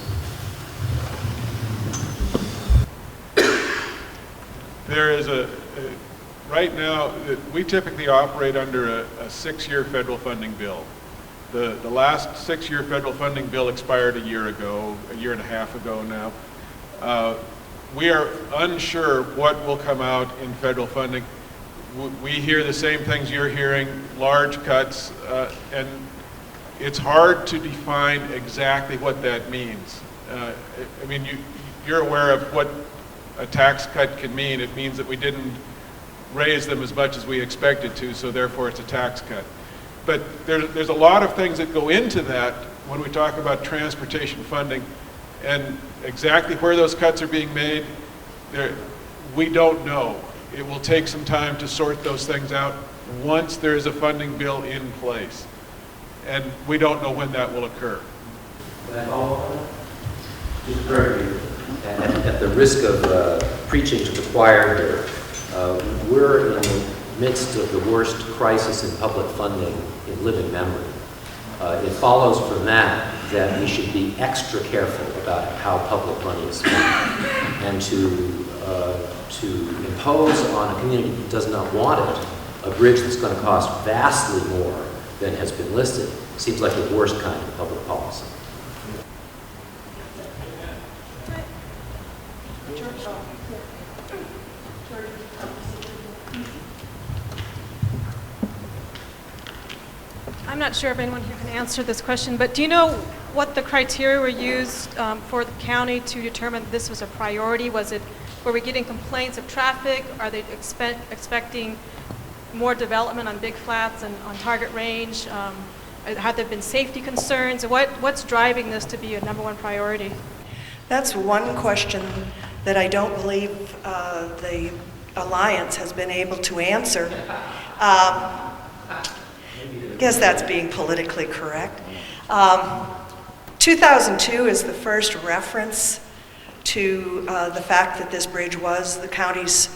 There is right now, we typically operate under a 6-year federal funding bill. The last 6-year federal funding bill expired a year and a half ago now. We are unsure what will come out in federal funding. We hear the same things you're hearing, large cuts, and it's hard to define exactly what that means. I mean, you're aware of what a tax cut can mean. It means that we didn't raise them as much as we expected to, so therefore it's a tax cut. But there's a lot of things that go into that when we talk about transportation funding, and exactly where those cuts are being made, we don't know. It will take some time to sort those things out once there is a funding bill in place. And we don't know when that will occur. Can I follow up on that? Just very, at the risk of preaching to the choir here, we're in the midst of the worst crisis in public funding in living memory. It follows from that we should be extra careful about how public money is spent, and to impose on a community that does not want it a bridge that's going to cost vastly more than has been listed seems like the worst kind of public policy. I'm not sure if anyone here can answer this question, but do you know what the criteria were used for the county to determine this was a priority? Were we getting complaints of traffic? Are they expecting more development on Big Flats and on Target Range? Have there been safety concerns? What's driving this to be a #1 priority? That's one question that I don't believe the Alliance has been able to answer. I guess that's being politically correct. 2002 is the first reference to the fact that this bridge was the county's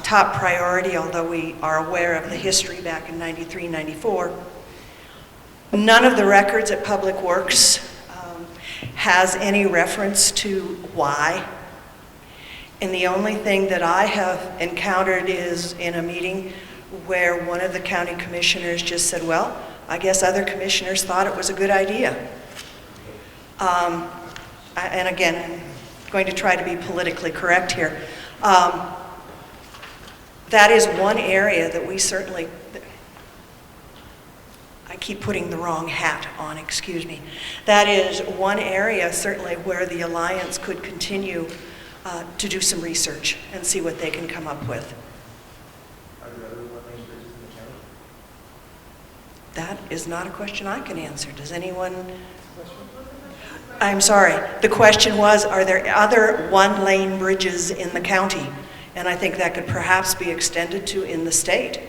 top priority, although we are aware of the history back in 93, 94. None of the records at Public Works has any reference to why. And the only thing that I have encountered is in a meeting where one of the county commissioners just said, well, I guess other commissioners thought it was a good idea. And again, I'm going to try to be politically correct here. That is one area that we certainly, I keep putting the wrong hat on, excuse me. That is one area certainly where the Alliance could continue to do some research and see what they can come up with. That is not a question I can answer. Does anyone? I'm sorry. The question was, are there other one-lane bridges in the county? And I think that could perhaps be extended to in the state.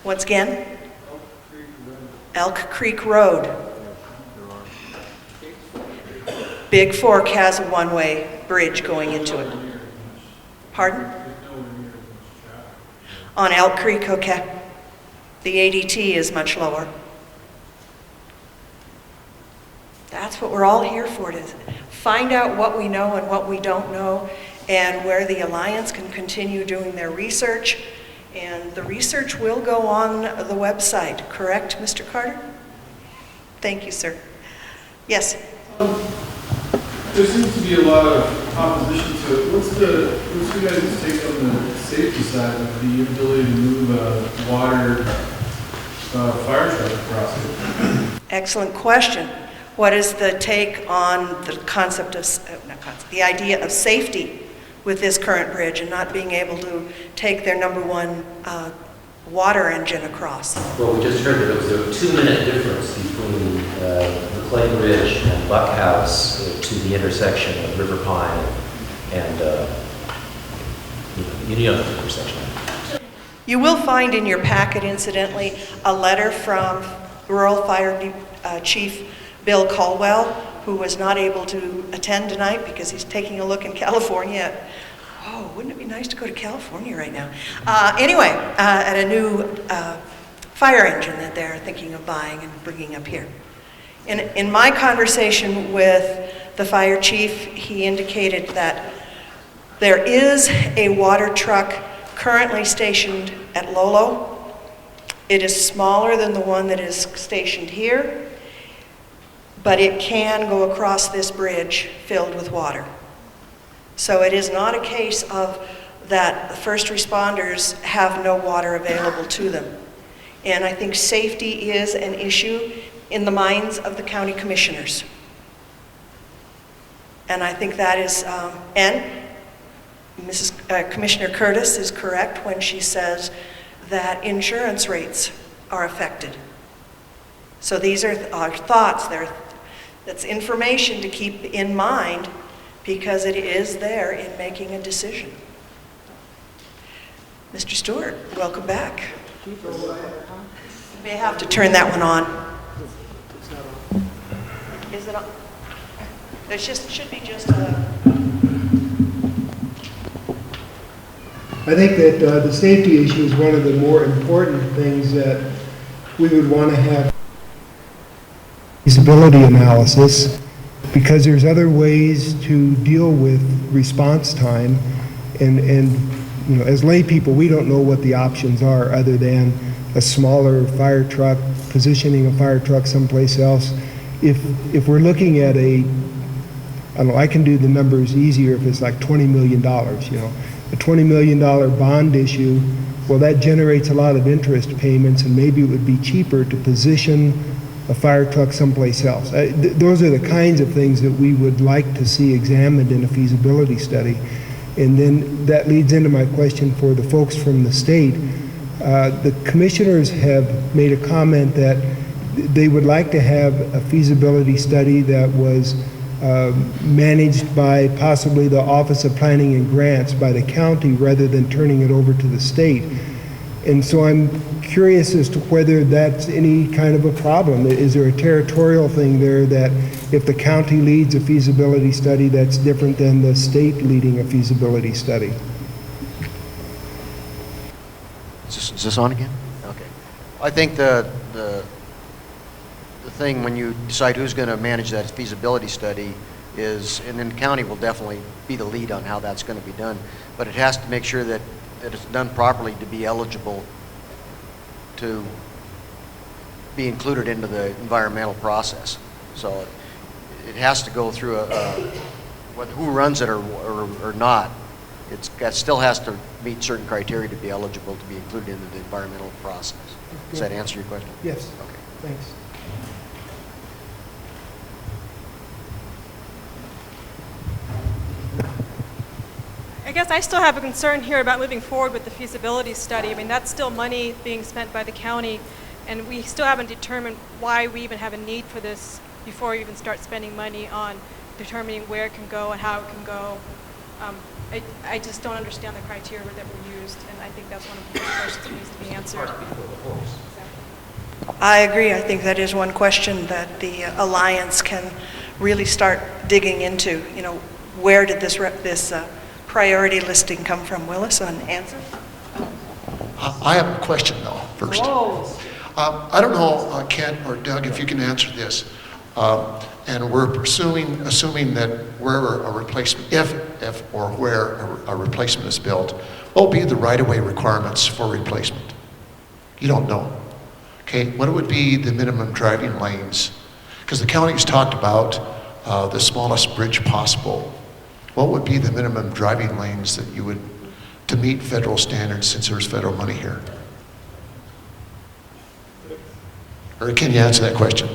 Once again? Elk Creek Road. Big Fork has a one-way bridge going into it. Pardon? On Elk Creek, okay. The ADT is much lower. That's what we're all here for, to find out what we know and what we don't know, and where the Alliance can continue doing their research. And the research will go on the website, correct, Mr. Carter? Thank you, sir. Yes? There seems to be a lot of opposition to it. What's your guys' take on the safety side of the ability to move a water fire truck across it? Excellent question. What is the take on the concept of, the idea of safety with this current bridge and not being able to take their #1 water engine across? Well, we just heard that there was a 2-minute difference between Maclay Bridge and Buck House to the intersection of River Pine and you know the intersection. You will find in your packet, incidentally, a letter from Rural Fire Chief Bill Caldwell, who was not able to attend tonight because he's taking a look in California. Oh, wouldn't it be nice to go to California right now? Anyway, at a new fire engine that they're thinking of buying and bringing up here. In my conversation with the fire chief, he indicated that there is a water truck currently stationed at Lolo, It is smaller than the one that is stationed here, but it can go across this bridge filled with water. So it is not a case of that the first responders have no water available to them. And I think safety is an issue in the minds of the county commissioners. And I think that is, and Commissioner Curtis is correct when she says that insurance rates are affected. So these are our thoughts. That's information to keep in mind because it is there in making a decision. Mr. Stewart, welcome back. You may have to turn that one on. Is it on? There should be just a... I think that the safety issue is one of the more important things that we would want to have feasibility analysis, because there's other ways to deal with response time, and you know, as lay people, we don't know what the options are other than a smaller fire truck, positioning a fire truck someplace else. If we're looking at I don't know, I can do the numbers easier if it's like $20 million, you know. A $20 million bond issue, well, that generates a lot of interest payments, and maybe it would be cheaper to position a fire truck someplace else. Those are the kinds of things that we would like to see examined in a feasibility study. And then that leads into my question for the folks from the state. The commissioners have made a comment that they would like to have a feasibility study that was managed by possibly the Office of Planning and Grants by the county rather than turning it over to the state. And so I'm curious as to whether that's any kind of a problem. Is there a territorial thing there that if the county leads a feasibility study, that's different than the state leading a feasibility study? Is this on again? Okay. I think the thing when you decide who's going to manage that feasibility study is, and then the county will definitely be the lead on how that's going to be done, but it has to make sure that it's done properly to be eligible to be included into the environmental process. So it has to go through who runs it or not. It still has to meet certain criteria to be eligible to be included into the environmental process. Does that answer your question? Yes. Okay. Thanks. I guess I still have a concern here about moving forward with the feasibility study. I mean, that's still money being spent by the county, and we still haven't determined why we even have a need for this before we even start spending money on determining where it can go and how it can go. I just don't understand the criteria that were used, and I think that's one of the questions that needs to be answered. I agree. I think that is one question that the Alliance can really start digging into. You know, where did this priority listing come from? Willis, an answer? I have a question, though, first. I don't know, Kent or Doug, if you can answer this. And we're assuming that where a replacement, if or where a replacement is built, what will be the right-of-way requirements for replacement? You don't know. Okay, what would be the minimum driving lanes? Because the county's talked about the smallest bridge possible. What would be the minimum driving lanes that you would, to meet federal standards, since there's federal money here? Or can you answer that question?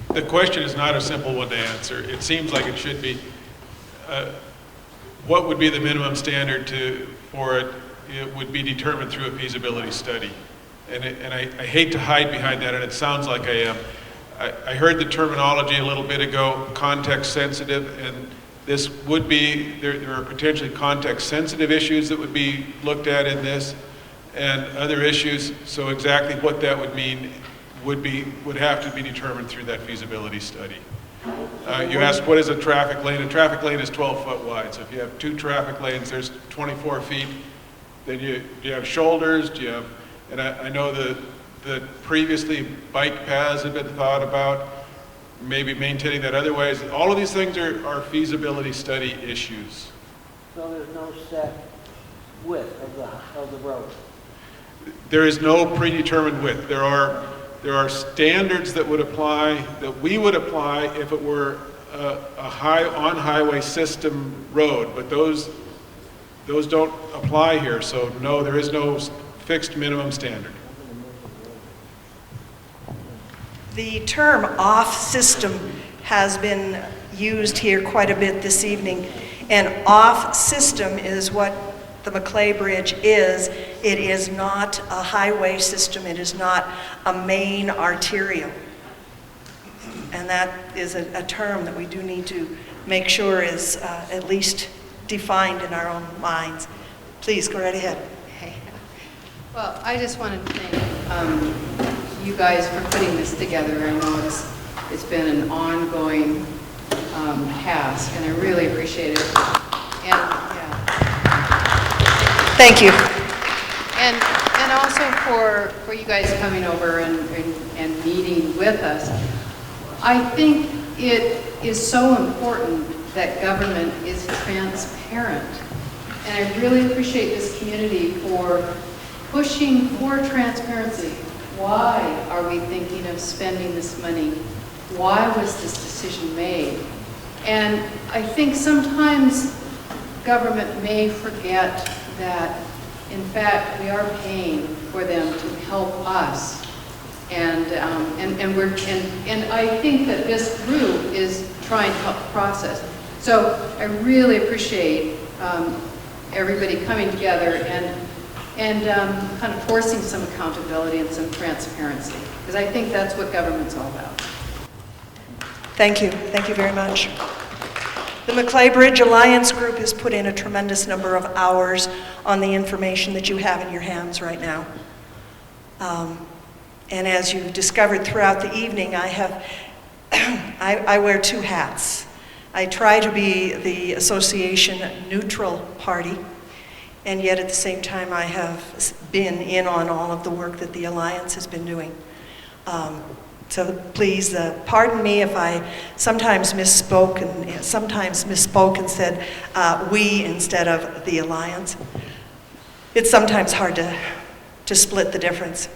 The question is not a simple one to answer. It seems like it should be. What would be the minimum standard for it? It would be determined through a feasibility study. And I hate to hide behind that, and it sounds like I am. I heard the terminology a little bit ago, context sensitive, and this would be, there are potentially context sensitive issues that would be looked at in this, and other issues. So exactly what that would mean would have to be determined through that feasibility study. You asked what is a traffic lane? A traffic lane is 12 foot wide. So if you have 2 traffic lanes, there's 24 feet. Then do you have shoulders? Do you have, and I know that previously bike paths have been thought about, maybe maintaining that other ways. All of these things are feasibility study issues. So there's no set width of the road? There is no predetermined width. There are standards that would apply, that we would apply if it were a on-highway system road, but those don't apply here. So no, there is no fixed minimum standard. The term off-system has been used here quite a bit this evening, and off-system is what the Maclay Bridge is. It is not a highway system. It is not a main arterial. And that is a term that we do need to make sure is at least defined in our own minds. Please, go right ahead. Well, I just wanted to thank you guys for putting this together. I know it's been an ongoing task, and I really appreciate it. And yeah. Thank you. And also for you guys coming over and meeting with us. I think it is so important that government is transparent. And I really appreciate this community for pushing for transparency. Why are we thinking of spending this money? Why was this decision made? And I think sometimes government may forget that, in fact, we are paying for them to help us. And I think that this group is trying to help the process. So I really appreciate everybody coming together and kind of forcing some accountability and some transparency, because I think that's what government's all about. Thank you. Thank you very much. The Maclay Bridge Alliance Group has put in a tremendous number of hours on the information that you have in your hands right now. And as you've discovered throughout the evening, I wear two hats. I try to be the association neutral party, and yet at the same time I have been in on all of the work that the Alliance has been doing. So please pardon me if I sometimes misspoke and said we instead of the Alliance. It's sometimes hard to split the difference.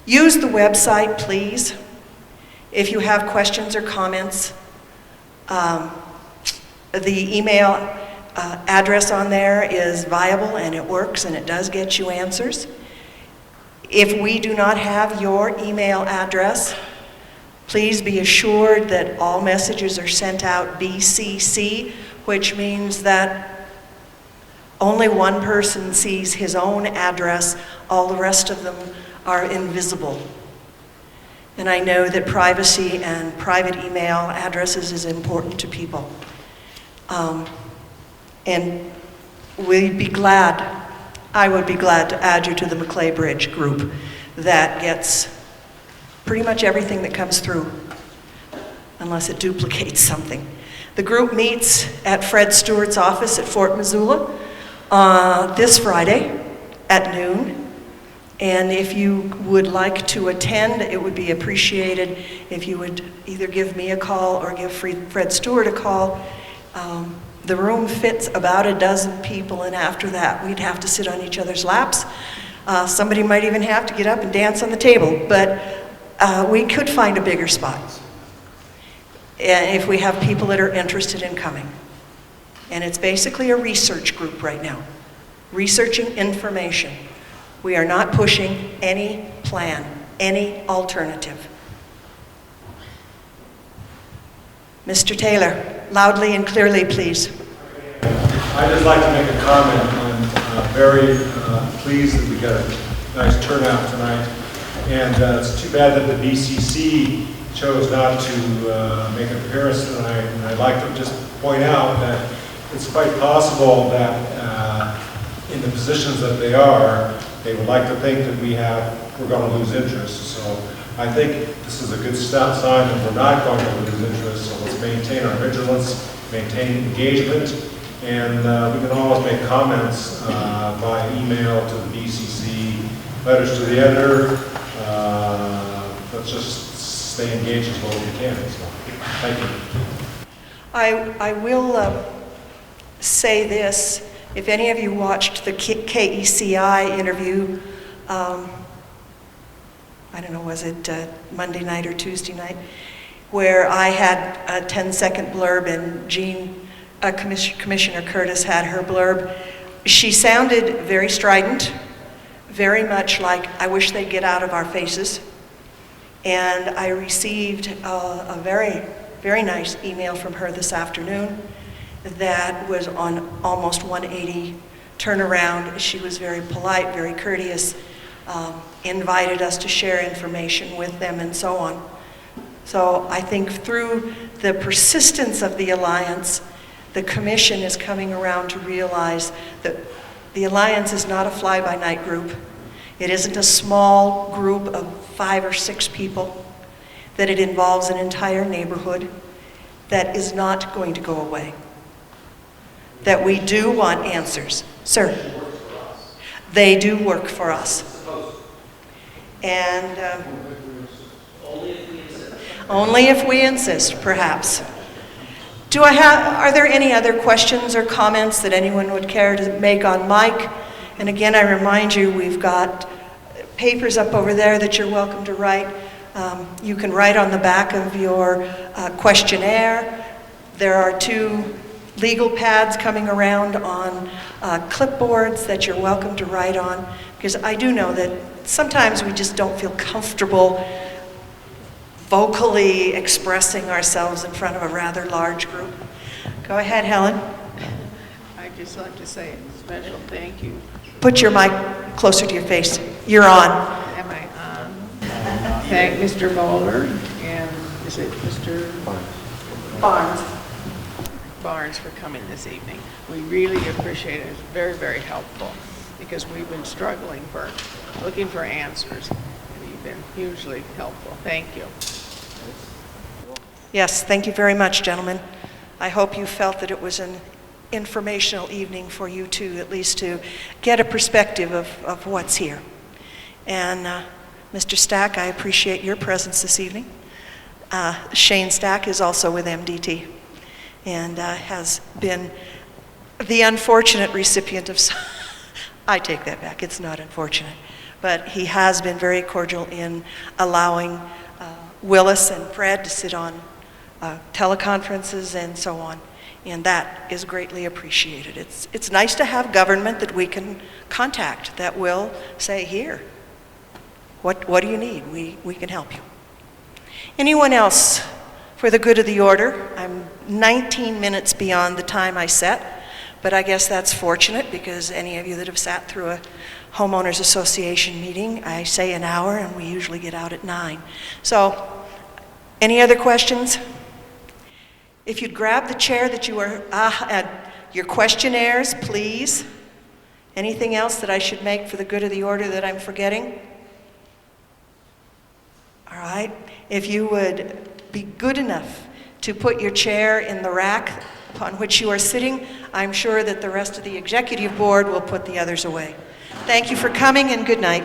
Use the website, please. If you have questions or comments, the email address on there is viable and it works and it does get you answers. If we do not have your email address, please be assured that all messages are sent out BCC, which means that only one person sees his own address, all the rest of them are invisible. And I know that privacy and private email addresses is important to people. And we'd be glad, I would be glad to add you to the Maclay Bridge group that gets pretty much everything that comes through, unless it duplicates something. The group meets at Fred Stewart's office at Fort Missoula this Friday at noon. And if you would like to attend, it would be appreciated if you would either give me a call or give Fred Stewart a call. The room fits about a dozen people, and after that, we'd have to sit on each other's laps. Somebody might even have to get up and dance on the table, but we could find a bigger spot if we have people that are interested in coming. And it's basically a research group right now, researching information. We are not pushing any plan, any alternative. Mr. Taylor, loudly and clearly, please. I'd just like to make a comment. I'm very pleased that we got a nice turnout tonight. And it's too bad that the BCC chose not to make an appearance tonight. And I'd like to just point out that it's quite possible that in the positions that they are, they would like to think that we're going to lose interest. So I think this is a good sign that we're not going to lose interest. So let's maintain our vigilance, maintain engagement, and we can always make comments by email to the BCC, letters to the editor. Let's just stay engaged as well as we can. So, thank you. I will say this. If any of you watched the KECI interview, I don't know, was it Monday night or Tuesday night, where I had a 10-second blurb and Commissioner Curtis had her blurb. She sounded very strident, very much like, I wish they'd get out of our faces. And I received a very, very nice email from her this afternoon that was on almost 180 turnaround. She was very polite, very courteous, invited us to share information with them and so on. So I think through the persistence of the Alliance, the Commission is coming around to realize that the Alliance is not a fly-by-night group. It isn't a small group of 5 or 6 people, that it involves an entire neighborhood that is not going to go away. That we do want answers. Sir, they do work for us. And only if we insist, perhaps. Are there any other questions or comments that anyone would care to make on Mike? And again, I remind you, we've got papers up over there that you're welcome to write. You can write on the back of your questionnaire. There are 2 legal pads coming around on clipboards that you're welcome to write on, because I do know that sometimes we just don't feel comfortable vocally expressing ourselves in front of a rather large group. Go ahead, Helen. I'd just like to say a special thank you. Put your mic closer to your face. You're on. Am I on? Thank Mr. Moeller and is it Mr. Barnes? Barnes for coming this evening. We really appreciate it. It's very, very helpful because we've been struggling for looking for answers. And you've been hugely helpful. Thank you. Yes, thank you very much, gentlemen. I hope you felt that it was an informational evening for you to at least to get a perspective of what's here. And Mr. Stack, I appreciate your presence this evening. Shane Stack is also with MDT and has been the unfortunate recipient of I take that back, it's not unfortunate, but he has been very cordial in allowing Willis and Fred to sit on teleconferences and so on, and that is greatly appreciated. It's nice to have government that we can contact that will say, here, what do you need? We can help you. Anyone else for the good of the order? I'm 19 minutes beyond the time I set, but I guess that's fortunate because any of you that have sat through a homeowners association meeting, I say an hour and we usually get out at 9. So, any other questions? If you'd grab the chair that you were, your questionnaires, please. Anything else that I should make for the good of the order that I'm forgetting? All right. If you would be good enough to put your chair in the rack upon which you are sitting, I'm sure that the rest of the executive board will put the others away. Thank you for coming and good night.